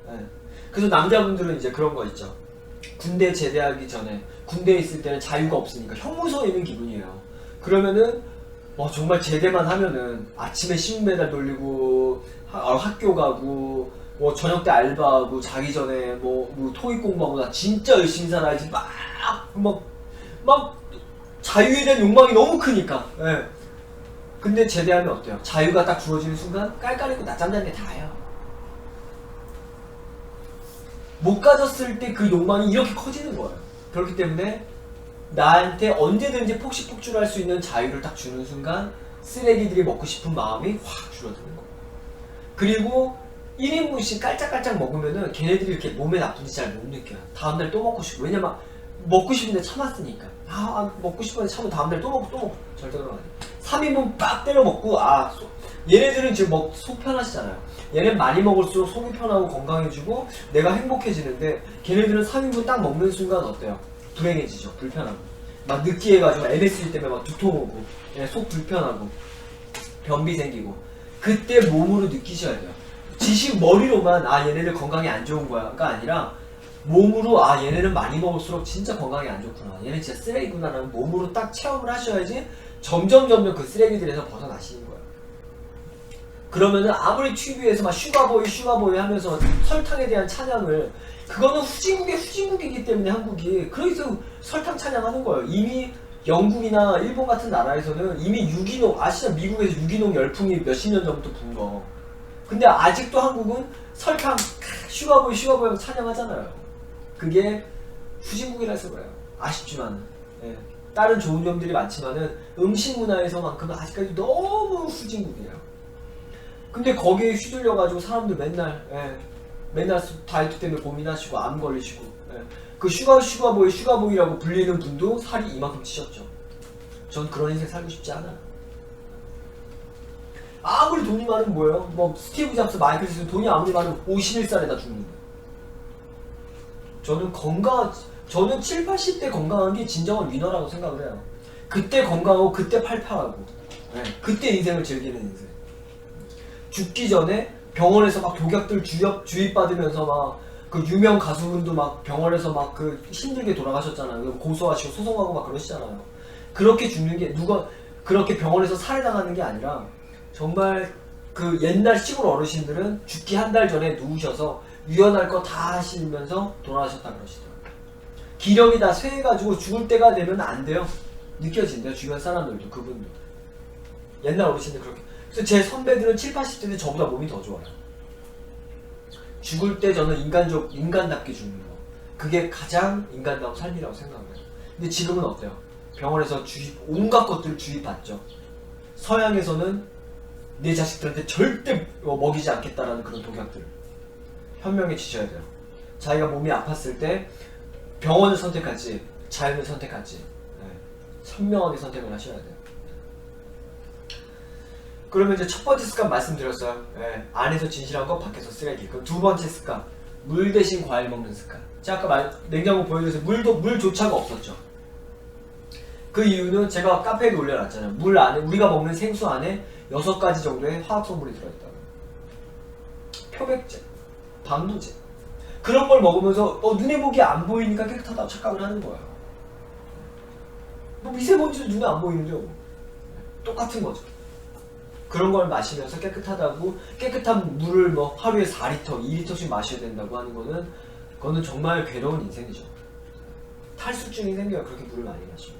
예. 그래서 남자분들은 이제 그런 거 있죠. 군대 제대하기 전에 군대에 있을 때는 자유가 없으니까 형무소에 있는 기분이에요. 그러면은 정말 제대만 하면은 아침에 신문배달 돌리고 학교 가고 저녁 때 알바하고 자기 전에 토익 공부하고 나 진짜 열심히 살아야지 막 자유에 대한 욕망이 너무 크니까. 예. 근데 제대하면 어때요? 자유가 딱 주어지는 순간 깔깔이고 낮잠 자는 게 다예요. 못 가졌을 때 그 욕망이 이렇게 커지는 거예요. 그렇기 때문에 나한테 언제든지 폭식폭주를 할 수 있는 자유를 딱 주는 순간 쓰레기들이 먹고 싶은 마음이 확 줄어드는 거예요. 그리고 1인분씩 깔짝깔짝 먹으면은 걔네들이 이렇게 몸에 나쁜지 잘 못 느껴요. 다음날 또 먹고 싶고. 왜냐면 먹고 싶은데 참았으니까. 먹고 싶은데 참으면 다음날 또 먹고 절대 그러면 안 돼요. 3인분 빡 때려 먹고 얘네들은 지금 속 편하시잖아요. 얘는 많이 먹을수록 속이 편하고 건강해지고 내가 행복해지는데 걔네들은 3인분 딱 먹는 순간 어때요? 불행해지죠. 불편하고 막 느끼해가지고 MSG 때문에 막 두통 오고 속 불편하고 변비 생기고 그때 몸으로 느끼셔야 돼요. 지식 머리로만 얘네들 건강에 안 좋은 거야가 아니라 몸으로 얘네는 많이 먹을수록 진짜 건강에 안 좋구나, 얘는 진짜 쓰레기구나 라는 몸으로 딱 체험을 하셔야지 점점 그 쓰레기들에서 벗어나시는 거예요. 그러면은 아무리 TV에서 막 슈가보이 하면서 설탕에 대한 찬양을, 그거는 후진국이기 때문에 한국이 그래서 설탕 찬양하는 거예요. 이미 영국이나 일본 같은 나라에서는 이미 유기농, 아시죠? 미국에서 유기농 열풍이 몇십 년 전부터 분 거. 근데 아직도 한국은 설탕 슈가보이 하고 찬양하잖아요. 그게 후진국이라서 그래요. 아쉽지만. 예. 다른 좋은 점들이 많지만은 음식 문화에서만큼은 아직까지 너무 후진국이에요. 근데 거기에 휘둘려가지고 사람들 맨날 다이어트 때문에 고민하시고 암 걸리시고, 그 슈가보이라고 불리는 분도 살이 이만큼 찌셨죠. 전 그런 인생 살고 싶지 않아요. 아무리 돈이 많으면 뭐예요? 스티브 잡스, 마이클 잭슨 돈이 아무리 많으면 51살에다 죽는 거예요. 저는 7, 80대 건강한 게 진정한 위너라고 생각을 해요. 그때 건강하고 그때 팔팔하고 그때 인생을 즐기는 인생. 죽기 전에 병원에서 막 독약들 주입받으면서 막 그 유명 가수분도 막 병원에서 막 그 힘들게 돌아가셨잖아요. 고소하시고 소송하고 막 그러시잖아요. 그렇게 죽는 게 그렇게 병원에서 살해당하는 게 아니라 정말 그 옛날 시골 어르신들은 죽기 한 달 전에 누우셔서 유연할 거 다 하시면서 돌아가셨다 그러시더라고요. 기력이 다 쇠해가지고 죽을 때가 되면 안 돼요. 느껴진대요. 주변 사람들도, 그분도. 옛날 어르신들 그렇게. 그래서 제 선배들은 7, 80대인데 저보다 몸이 더 좋아요. 죽을 때 저는 인간답게 죽는 거. 그게 가장 인간다운 삶이라고 생각해요. 근데 지금은 어때요? 병원에서 온갖 것들을 주입받죠. 서양에서는 내 자식들한테 절대 먹이지 않겠다라는 그런 독약들. 현명해지셔야 돼요. 자기가 몸이 아팠을 때 병원을 선택할지 자연을 선택할지 현명하게 선택을 하셔야 돼요. 그러면 이제 첫 번째 습관 말씀드렸어요. 안에서 진실한 거, 밖에서 쓰레기. 그럼 두 번째 습관, 물 대신 과일 먹는 습관. 제가 아까 냉장고 보여드려서 물조차가 없었죠. 그 이유는 제가 카페에도 올려놨잖아요. 물 안에, 우리가 먹는 생수 안에 6가지 정도의 화학성분이 들어있다고. 표백제, 방부제. 그런 걸 먹으면서 눈에 보기 안 보이니까 깨끗하다고 착각을 하는 거예요. 미세먼지도 눈에 안 보이는데요. 똑같은 거죠. 그런 걸 마시면서 깨끗한 물을 뭐 하루에 4리터, 2리터씩 마셔야 된다고 하는 거는 그거는 정말 괴로운 인생이죠. 탈수증이 생겨요. 그렇게 물을 많이 마시면.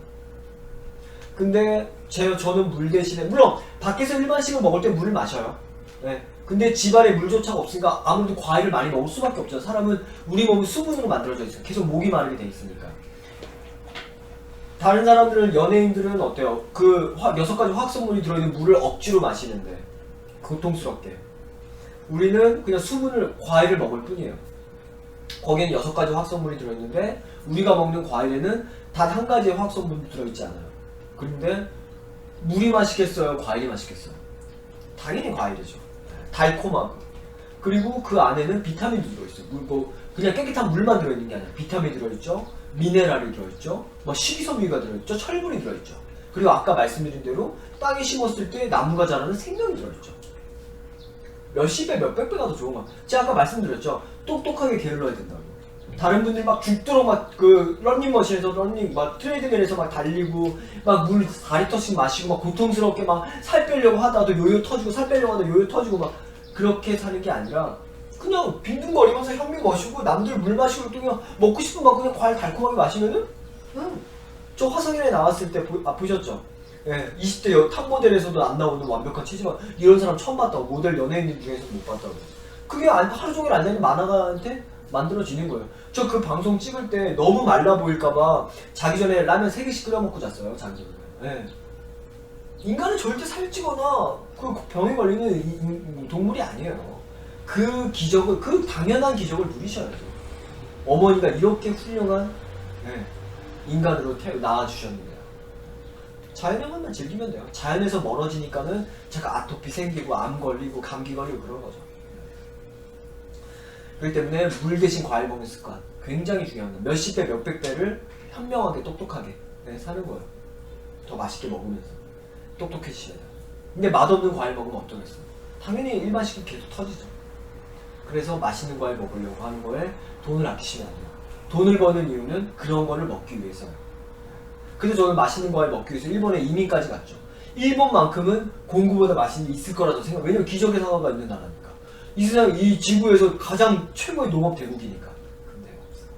근데 저는 물 대신에 물론 밖에서 일반식을 먹을 때 물을 마셔요. 네. 근데 집안에 물조차가 없으니까 아무래도 과일을 많이 먹을 수밖에 없죠. 사람은 우리 몸은 수분으로 만들어져 있어요. 계속 목이 마르게 돼 있으니까. 다른 사람들은 연예인들은 어때요? 그 6가지 화학성분이 들어있는 물을 억지로 마시는데 고통스럽게. 우리는 그냥 수분을 과일을 먹을 뿐이에요. 거기에는 6가지 화학성분이 들어있는데 우리가 먹는 과일에는 단 한 가지의 화학성분이 들어있지 않아요. 그런데 물이 맛있겠어요? 과일이 맛있겠어요? 당연히 과일이죠. 달콤하고. 그리고 그 안에는 비타민도 들어있어요. 뭐 그냥 깨끗한 물만 들어있는 게 아니라 비타민이 들어있죠. 미네랄이 들어있죠. 뭐 식이섬유가 들어있죠. 철분이 들어있죠. 그리고 아까 말씀드린 대로 땅에 심었을 때 나무가 자라는 생명이 들어있죠. 몇십 배, 몇백 배가 더 좋은 거. 제가 아까 말씀드렸죠. 똑똑하게 게을러야 된다고. 다른 분들 막 죽도록 막 그 런닝머신에서 막 트레이드밀에서 막 달리고 막 물 4리터씩 마시고 막 고통스럽게 막 살 빼려고 하다도 요요 터지고 살 빼려고 하다 요요 터지고 막 그렇게 사는 게 아니라 그냥 빈둥거리면서 현미 마시고 남들 물 마시고 또 그냥 먹고 싶은 막 그냥 과일 달콤하게 마시면은 저 화성인에 나왔을 때 보셨죠? 예, 20대 탑모델에서도 안 나오는 완벽한 체지방 이런 사람 처음 봤다고. 모델 연예인들 중에서 못 봤다고. 그게 하루 종일 앉아있는 만화가한테 만들어지는 거예요. 저 그 방송 찍을 때 너무 말라 보일까봐 자기 전에 라면 3개씩 끓여 먹고 잤어요. 자기 전에. 예. 인간은 절대 살찌거나 그 병에 걸리는 동물이 아니에요. 그 기적을, 그 당연한 기적을 누리셔야죠. 어머니가 이렇게 훌륭한 인간으로 낳아주셨는데요. 자연의 것만 즐기면 돼요. 자연에서 멀어지니까는 제가 아토피 생기고 암 걸리고 감기 걸리고 그런 거죠. 그렇기 때문에 물 대신 과일 먹는 습관 굉장히 중요합니다. 몇십 배, 몇백 배를 현명하게 똑똑하게 사는 거예요. 더 맛있게 먹으면서 똑똑해지셔야 돼요. 근데 맛없는 과일 먹으면 어떠겠어요? 당연히 일반식은 계속 터지죠. 그래서 맛있는 과일 먹으려고 하는 거에 돈을 아끼시면 안 돼요. 돈을 버는 이유는 그런 거를 먹기 위해서요. 그래서 저는 맛있는 과일 먹기 위해서 일본에 이민까지 갔죠. 일본만큼은 공구보다 맛있는 게 있을 거라고 생각. 왜냐면 기적의 상황가 있는 나라니까. 이 세상, 이 지구에서 가장 최고의 농업 대국이니까. 근데 없어요.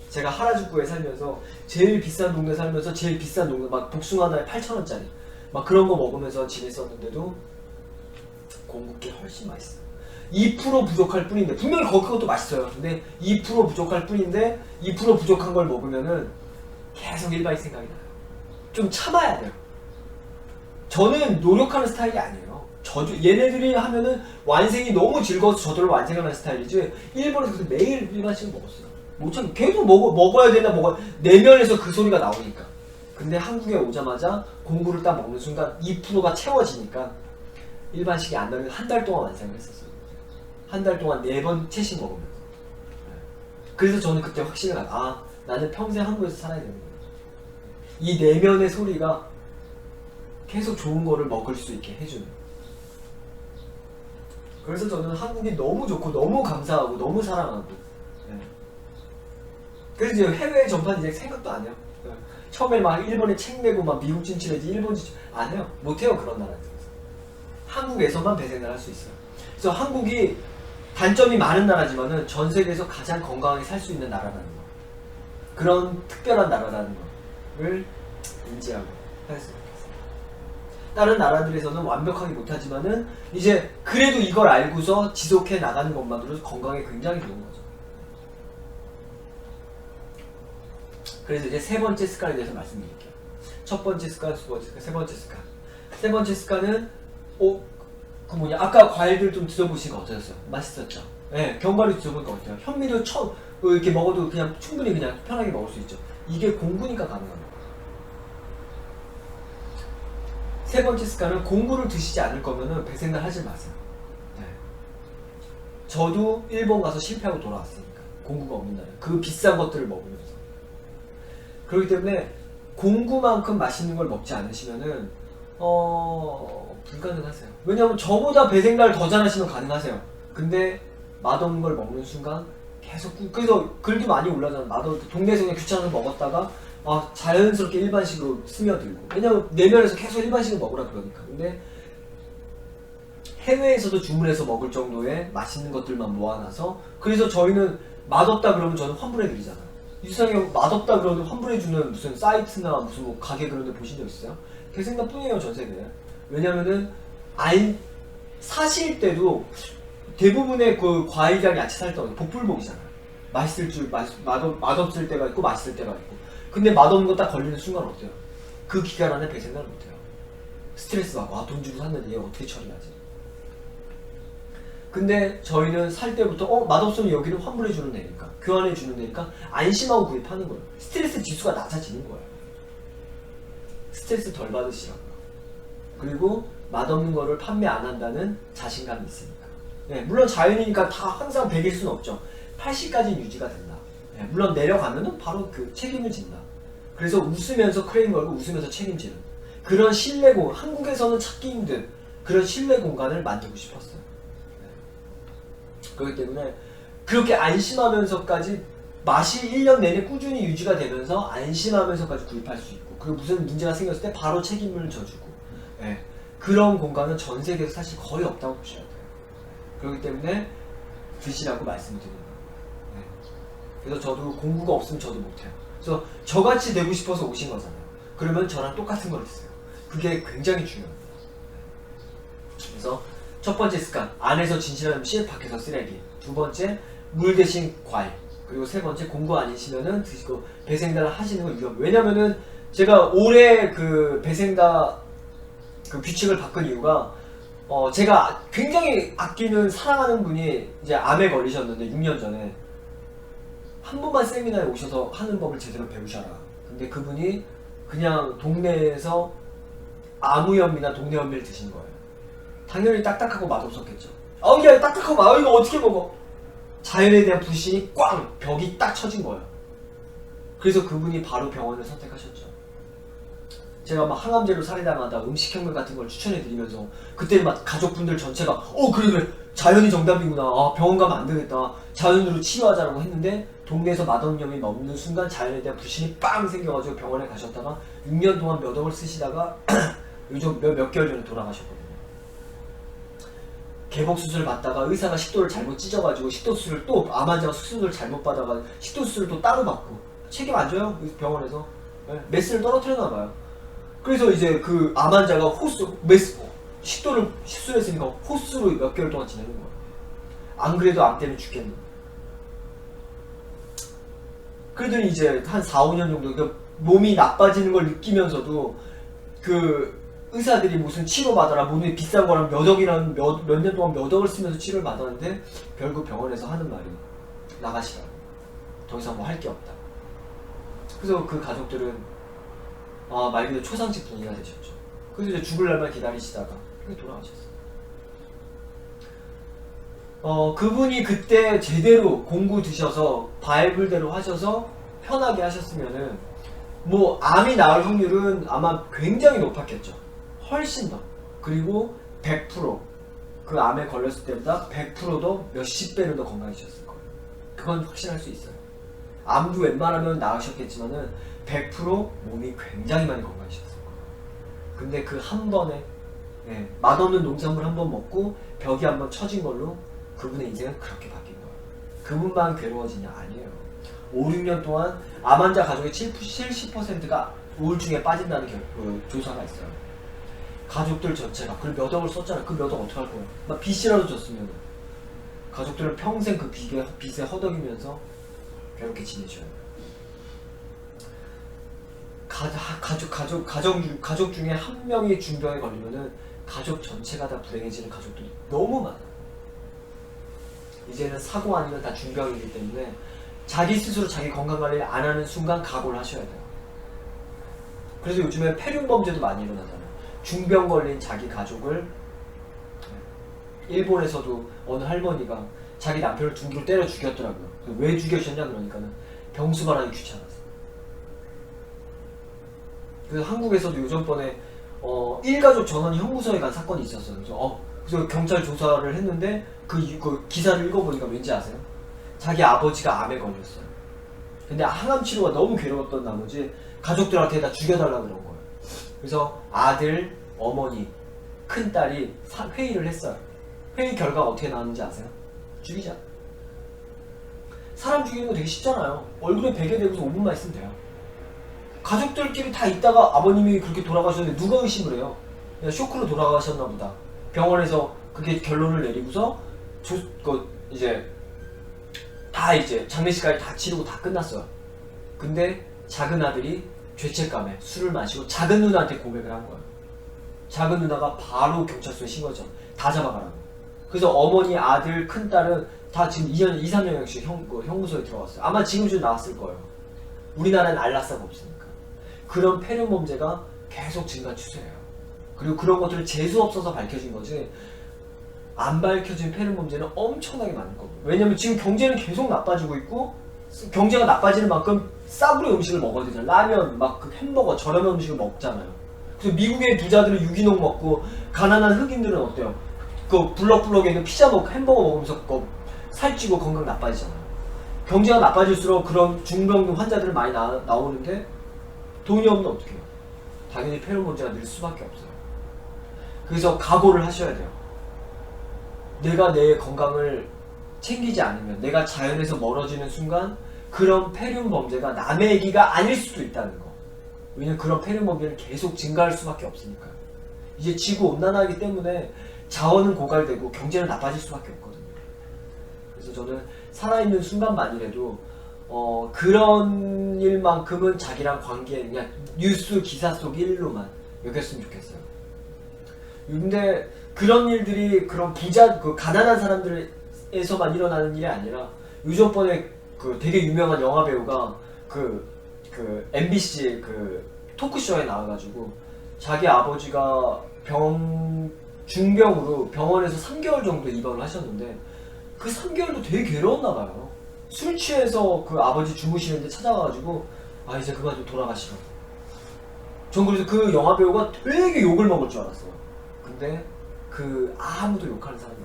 제가 하라주쿠에 살면서 제일 비싼 동네 살면서 제일 비싼 동네 막 복숭아 하나에 8,000원짜리 막 그런 거 먹으면서 지냈었는데도 공구게 훨씬 맛있어요. 2% 부족할 뿐인데 분명히 그것도 맛있어요. 근데 2% 부족할 뿐인데 2% 부족한 걸 먹으면은 계속 일반이 생각이 나요. 좀 참아야 돼요. 저는 노력하는 스타일이 아니에요. 얘네들이 하면은 완생이 너무 즐거워서 저절로 완생하는 스타일이지. 일본에서 매일 일반식을 먹었어요. 못 참 계속 먹어야 되나 내면에서 그 소리가 나오니까. 근데 한국에 오자마자 공구를 딱 먹는 순간 2%가 채워지니까 일반식이 안 나오면 한 달 동안 완생을 했었어요. 한 달 동안 4번 채식 먹으면서. 그래서 저는 그때 확신을 아, 나는 평생 한국에서 살아야 되는 거예요. 이 내면의 소리가 계속 좋은 거를 먹을 수 있게 해주는. 그래서 저는 한국이 너무 좋고 너무 감사하고 너무 사랑하고. 그래서 이제 해외 전판 이제 생각도 안 해요. 처음에 막 일본에 책 내고 막 미국 진출해지 일본 진출 안 해요. 못 해요. 그런 나라에서. 한국에서만 배생을 할 수 있어요. 그래서 한국이 단점이 많은 나라지만은 전 세계에서 가장 건강하게 살 수 있는 나라라는 거. 그런 특별한 나라라는 거를 인지하고 했으면 좋겠어요. 다른 나라들에서는 완벽하게 못하지만은 이제 그래도 이걸 알고서 지속해 나가는 것만으로도 건강에 굉장히 좋은 거죠. 그래서 이제 세 번째 습관에 대해서 말씀드릴게요. 첫 번째 습관, 두 번째 습관, 세 번째 습관. 세 번째 습관은 그 뭐냐 아까 과일들 좀 드셔보신 거 어떠셨어요? 맛있었죠? 네, 견과류 드셔보니까 어때요? 현미도 이렇게 먹어도 그냥 충분히 그냥 편하게 먹을 수 있죠. 이게 공구니까 가능합니다. 세 번째 습관은 공구를 드시지 않을 거면은 배생을 하지 마세요. 네. 저도 일본 가서 실패하고 돌아왔으니까 공구가 없는 나라 그 비싼 것들을 먹으면서 그렇기 때문에 공구만큼 맛있는 걸 먹지 않으시면은 불가능하세요. 왜냐하면 저보다 배생달 더 잘하시면 가능하세요. 근데 맛없는 걸 먹는 순간 계속 그래서 글도 많이 올라잖아요. 동네에서 그냥 귀찮아서 먹었다가 자연스럽게 일반식으로 스며들고, 왜냐면 내면에서 계속 일반식을 먹으라 그러니까. 근데 해외에서도 주문해서 먹을 정도의 맛있는 것들만 모아놔서, 그래서 저희는 맛없다 그러면 저는 환불해드리잖아요. 유상이 형 맛없다 그러면 환불해주는 무슨 사이트나 무슨 뭐 가게 그런 데 보신 적 있어요? 그 생각뿐이에요, 전 세계에. 왜냐면은 사실 때도 대부분의 그 과일이랑 야채 살 때 복불복이잖아요. 맛있을 줄, 맛없을 때가 있고 맛있을 때가 있고. 근데 맛없는 거 딱 걸리는 순간 어때요? 그 기간 안에 배생각을 못해요. 스트레스 받고, 돈 주고 샀는데 얘 어떻게 처리하지? 근데 저희는 살 때부터 맛없으면 여기는 환불해주는 데니까, 교환해주는 데니까 안심하고 구입하는 거예요. 스트레스 지수가 낮아지는 거예요. 스트레스 덜 받으시라고요. 그리고 맛없는 거를 판매 안 한다는 자신감이 있으니까. 네, 물론 자연이니까 다 항상 100일 수는 없죠. 80까지 유지가 된다. 네, 물론 내려가면은 바로 그 책임을 진다. 그래서 웃으면서 크레임 걸고 웃으면서 책임지는 그런 신뢰 공간, 한국에서는 찾기 힘든 그런 신뢰 공간을 만들고 싶었어요. 네. 그렇기 때문에 그렇게 안심하면서까지 맛이 1년 내내 꾸준히 유지가 되면서 안심하면서까지 구입할 수 있고, 그리고 무슨 문제가 생겼을 때 바로 책임을 져주고, 네. 그런 공간은 전 세계에서 사실 거의 없다고 보셔야 돼요. 그렇기 때문에 드시라고 말씀을 드립니다. 네. 그래서 저도 공부가 없으면 저도 못해요. 그래서 저같이 되고 싶어서 오신 거잖아요. 그러면 저랑 똑같은 걸 드세요. 그게 굉장히 중요합니다. 그래서 첫 번째 습관, 안에서 진실한 음식, 밖에서 쓰레기. 두 번째, 물 대신 과일. 그리고 세 번째, 공부 아니시면은 드시고 배생달 하시는 건 위험. 왜냐면은 제가 올해 그 배생다 그 규칙을 바꾼 이유가, 제가 굉장히 아끼는 사랑하는 분이 이제 암에 걸리셨는데 6년 전에 한 번만 세미나에 오셔서 하는 법을 제대로 배우셔라. 근데 그분이 그냥 동네에서 아무염이나 동네염미를 드신 거예요. 당연히 딱딱하고 맛없었겠죠. 야, 딱딱하고 이거 어떻게 먹어? 자연에 대한 불신이 꽝! 벽이 딱 쳐진 거예요. 그래서 그분이 바로 병원을 선택하셨죠. 제가 막 항암제로 살해당하다 음식혁명 같은 걸 추천해드리면서 그때 막 가족분들 전체가 그래 자연이 정답이구나, 병원 가면 안 되겠다, 자연으로 치료하자라고 했는데 동네에서 맛없염이 먹는 순간 자연에 대한 불신이 빵 생겨가지고 병원에 가셨다가 6년 동안 몇 억을 쓰시다가 요즘 몇 개월 전에 돌아가셨거든요. 개복수술 받다가 의사가 식도를 잘못 찢어가지고 식도수술을 또 암 환자가 수술을 잘못 받아가 식도수술을 또 따로 받고 책임 안 져요 병원에서. 메스를 떨어뜨려놔봐요. 그래서 이제 그 암 환자가 식도를 수술했으니까 호스로 몇 개월 동안 지내는 거예요. 안 그래도 암 때문에 죽겠는데. 그러더니 이제 한 4, 5년 정도 그 몸이 나빠지는 걸 느끼면서도 그 의사들이 무슨 치료 받아라, 몸이 비싼 거랑 몇 년 동안 몇 억을 쓰면서 치료를 받았는데 결국 병원에서 하는 말이 나가시라고. 더 이상 뭐 할 게 없다. 그래서 그 가족들은 말 그대로 초상집 분위기가 되셨죠. 그래서 이제 죽을 날만 기다리시다가 그렇게 돌아가셨어요. 그분이 그때 제대로 공구 드셔서 바이블대로 하셔서 편하게 하셨으면은 뭐 암이 나을 확률은 아마 굉장히 높았겠죠. 훨씬 더. 그리고 100%그 암에 걸렸을 때보다 100%도 몇십 배는 더 건강해지셨을 거예요. 그건 확신할 수 있어요. 암도 웬만하면 나으셨겠지만은 100% 몸이 굉장히 많이 건강해지셨을 거예요. 근데 그 한 번에 맛없는 농산물 한 번 먹고 벽이 한 번 쳐진 걸로 그분의 인생은 그렇게 바뀐 거예요. 그분만 괴로워지냐? 아니에요. 5, 6년 동안 암 환자 가족의 70%가 우울증에 빠진다는 조사가 있어요. 가족들 전체가. 그리고 몇 억을 썼잖아. 그 몇 억 어떡할 거야? 막 빚이라도 졌으면 가족들은 평생 그 빚에 허덕이면서 괴롭게 지내셔야 돼요. 가족 중에 한 명이 중병에 걸리면은 가족 전체가 다 불행해지는 가족들이 너무 많아요. 이제는 사고 아니면 다 중병이기 때문에 자기 스스로 자기 건강관리를 안 하는 순간 각오를 하셔야 돼요. 그래서 요즘에 폐륜범죄도 많이 일어나잖아요. 중병 걸린 자기 가족을, 일본에서도 어느 할머니가 자기 남편을 둥기로 때려 죽였더라고요. 왜 죽여주셨냐 그러니까는 병수 말하기 귀찮아서. 그래서 한국에서도 요전번에 일가족 전원 형무소에 간 사건이 있었어요. 그래서 경찰 조사를 했는데 그 기사를 읽어보니까 왠지 아세요? 자기 아버지가 암에 걸렸어요. 근데 항암 치료가 너무 괴로웠던 나머지 가족들한테 다 죽여달라 그런 거예요. 그래서 아들, 어머니, 큰딸이 회의를 했어요. 회의 결과가 어떻게 나왔는지 아세요? 죽이자. 사람 죽이는 거 되게 쉽잖아요. 얼굴에 베개 대고서 5분만 있으면 돼요. 가족들끼리 다 있다가 아버님이 그렇게 돌아가셨는데 누가 의심을 해요? 그냥 쇼크로 돌아가셨나 보다. 병원에서 그게 결론을 내리고서 이제 다 이제 장례식까지 다 치르고 다 끝났어요. 근데 작은 아들이 죄책감에 술을 마시고 작은 누나한테 고백을 한 거예요. 작은 누나가 바로 경찰서에 신고했죠. 다 잡아가라고. 그래서 어머니, 아들, 큰딸은 다 지금 2년, 2, 3년씩 형무소에 들어갔어요. 아마 지금 좀 나왔을 거예요. 우리나라는 안락사가 없으니까. 그런 폐륜범죄가 계속 증가 추세예요. 그리고 그런 것들을 재수 없어서 밝혀진 거지, 안 밝혀진 폐륜범죄는 엄청나게 많을 겁니다. 왜냐면 지금 경제는 계속 나빠지고 있고, 경제가 나빠지는 만큼 싸구려 음식을 먹어야 되잖아요. 라면, 막 그 햄버거, 저렴한 음식을 먹잖아요. 그래서 미국의 부자들은 유기농 먹고, 가난한 흑인들은 어때요? 그 블럭블럭에 있는 피자 먹고 햄버거 먹으면서 살찌고 건강 나빠지잖아요. 경제가 나빠질수록 그런 중병 환자들은 많이 나오는데, 돈이 없는 어떻게 해요? 당연히 폐륜범죄가 늘 수밖에 없어요. 그래서 각오를 하셔야 돼요. 내가 내 건강을 챙기지 않으면, 내가 자연에서 멀어지는 순간 그런 폐륜범죄가 남의 얘기가 아닐 수도 있다는 거. 왜냐면 그런 폐륜범죄는 계속 증가할 수밖에 없으니까요. 이제 지구온난화이기 때문에 자원은 고갈되고 경제는 나빠질 수밖에 없거든요. 그래서 저는 살아있는 순간만이라도 그런 일만큼은 자기랑 관계, 그냥 뉴스 기사 속 일로만 여겼으면 좋겠어요. 근데 그런 일들이 그런 부자, 가난한 사람들에서만 일어나는 일이 아니라, 요즘번에 되게 유명한 영화 배우가 MBC 토크쇼에 나와가지고 자기 아버지가 중병으로 병원에서 3개월 정도 입원을 하셨는데, 그 3개월도 되게 괴로웠나봐요. 술 취해서 그 아버지 주무시는데 찾아와가지고, 아 이제 그만 좀 돌아가시라고. 전 그래서 그 영화 배우가 되게 욕을 먹을 줄 알았어요. 근데 아무도 욕하는 사람이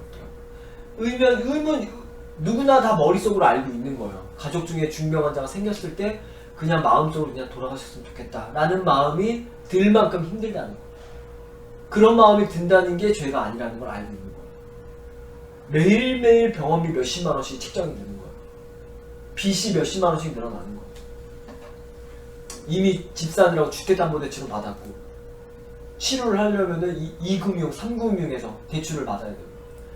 없더라고요. 의문 누구나 다 머릿속으로 알고 있는 거예요. 가족 중에 중병 환자가 생겼을 때 그냥 마음속으로 그냥 돌아가셨으면 좋겠다 라는 마음이 들 만큼 힘들다는 거예요. 그런 마음이 든다는 게 죄가 아니라는 걸 알고 있는 거예요. 매일매일 병원비 몇십만 원씩 책정이 되는 거예요. 빚이 몇십만 원씩 늘어나는 거예요. 이미 집 사느라고 주택담보대출을 받았고, 치료를 하려면은 2금융, 3금융에서 대출을 받아야 돼요.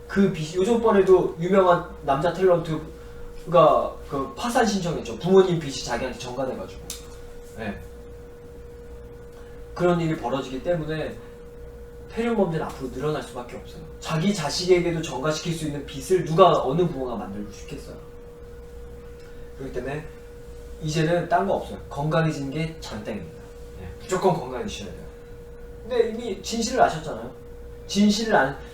그 빚이, 요즘번에도 유명한 남자 탤런트가 파산 신청했죠. 부모님 빚이 자기한테 전가돼가지고. 네. 그런 일이 벌어지기 때문에 폐륜범죄는 앞으로 늘어날 수밖에 없어요. 자기 자식에게도 전가시킬 수 있는 빚을 어느 부모가 만들고 싶겠어요. 그렇기 때문에 이제는 딴 거 없어요. 건강해지는 게 장땡입니다. 네. 무조건 건강해지셔야 돼요. 근데 이미 진실을 아셨잖아요.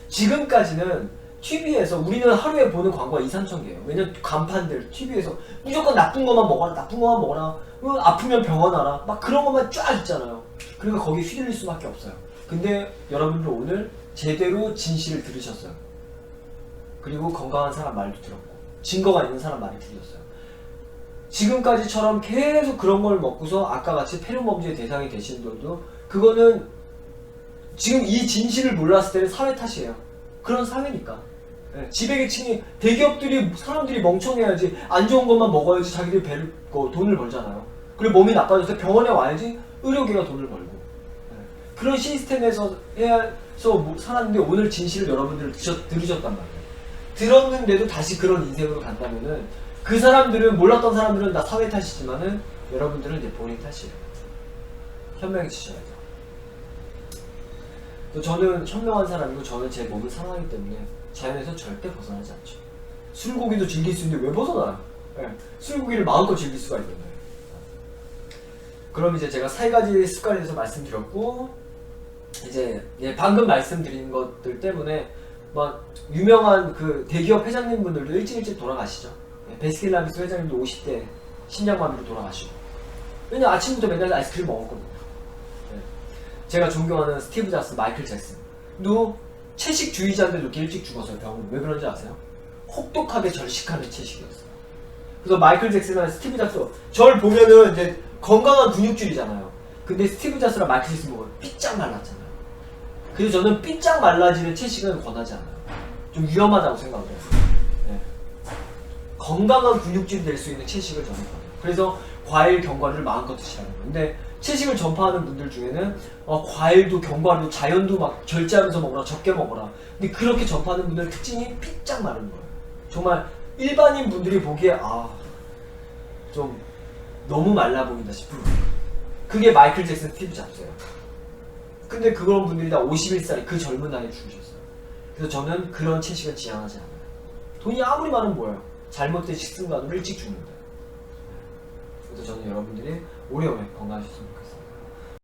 지금까지는 TV에서 우리는 하루에 보는 광고가 2, 3천 개예요. 왜냐면 간판들 TV에서 무조건 나쁜 것만 먹어라. 아프면 병원 와라. 막 그런 것만 쫙 있잖아요. 그러니까 거기에 휘둘릴 수밖에 없어요. 근데 여러분들 오늘 제대로 진실을 들으셨어요. 그리고 건강한 사람 말도 들었고, 증거가 있는 사람 말이 들으셨어요. 지금까지처럼 계속 그런 걸 먹고서 아까 같이 폐륜범죄의 대상이 되신 분들도, 그거는 지금 이 진실을 몰랐을 때는 사회 탓이에요. 그런 사회니까. 네. 지배계층이, 대기업들이, 사람들이 멍청해야지, 안 좋은 것만 먹어야지 자기들이 돈을 벌잖아요. 그리고 몸이 나빠졌을 때 병원에 와야지 의료계가 돈을 벌고. 네. 그런 시스템에서 살았는데 오늘 진실을 여러분들 들으셨단 말이에요. 들었는데도 다시 그런 인생으로 간다면은, 그 사람들은, 몰랐던 사람들은 다 사회 탓이지만은 여러분들은 이제 본인 탓이에요. 현명해지셔야죠. 저는 현명한 사람이고, 저는 제 몸을 사랑하기 때문에 자연에서 절대 벗어나지 않죠. 술고기도 즐길 수 있는데 왜 벗어나요? 네. 술고기를 마음껏 즐길 수가 있는데. 그럼 이제 제가 3가지 습관에 대해서 말씀드렸고, 이제 방금 말씀드린 것들 때문에 막 유명한 대기업 회장님분들도 일찍 돌아가시죠. 베스킨라빈스 회장님도 50대 심장마비로 돌아가시고. 왜냐 아침부터 맨날 아이스크림 먹었거든요. 제가 존경하는 스티브 잡스, 마이클 잭슨도 채식주의자인데 이렇게 일찍 죽었어요. 병으로. 왜 그런지 아세요? 혹독하게 절식하는 채식이었어요. 그래서 마이클 잭슨이나 스티브 잡스, 저를 보면은 이제 건강한 근육줄이잖아요. 근데 스티브 잡스랑 마이클 잭슨 보고 삐짝 말랐잖아요. 그래서 저는 삐짝 말라지는 채식은 권하지 않아요. 좀 위험하다고 생각을 해요. 네. 건강한 근육질이 될 수 있는 채식을 저는 권해요. 그래서 과일, 견과류를 마음껏 드시라는 거예요. 근데 채식을 전파하는 분들 중에는 과일도 견과류도 자연도 막 절제하면서 먹어라, 적게 먹어라. 근데 그렇게 전파하는 분들의 특징이 삐짝 마른 거예요. 정말 일반인 분들이 보기에 좀 너무 말라 보인다 싶은 거예요. 그게 마이클 잭슨, 스티브 잡스예요. 근데 그런 분들이 다 51살에 그 젊은 나이에 죽으셨어요. 그래서 저는 그런 채식을 지향하지 않아요. 돈이 아무리 많으면 뭐예요? 잘못된 식습관으로 일찍 죽는다. 그래서 저는 여러분들이 오래오래 건강하셨으면 좋겠습니다.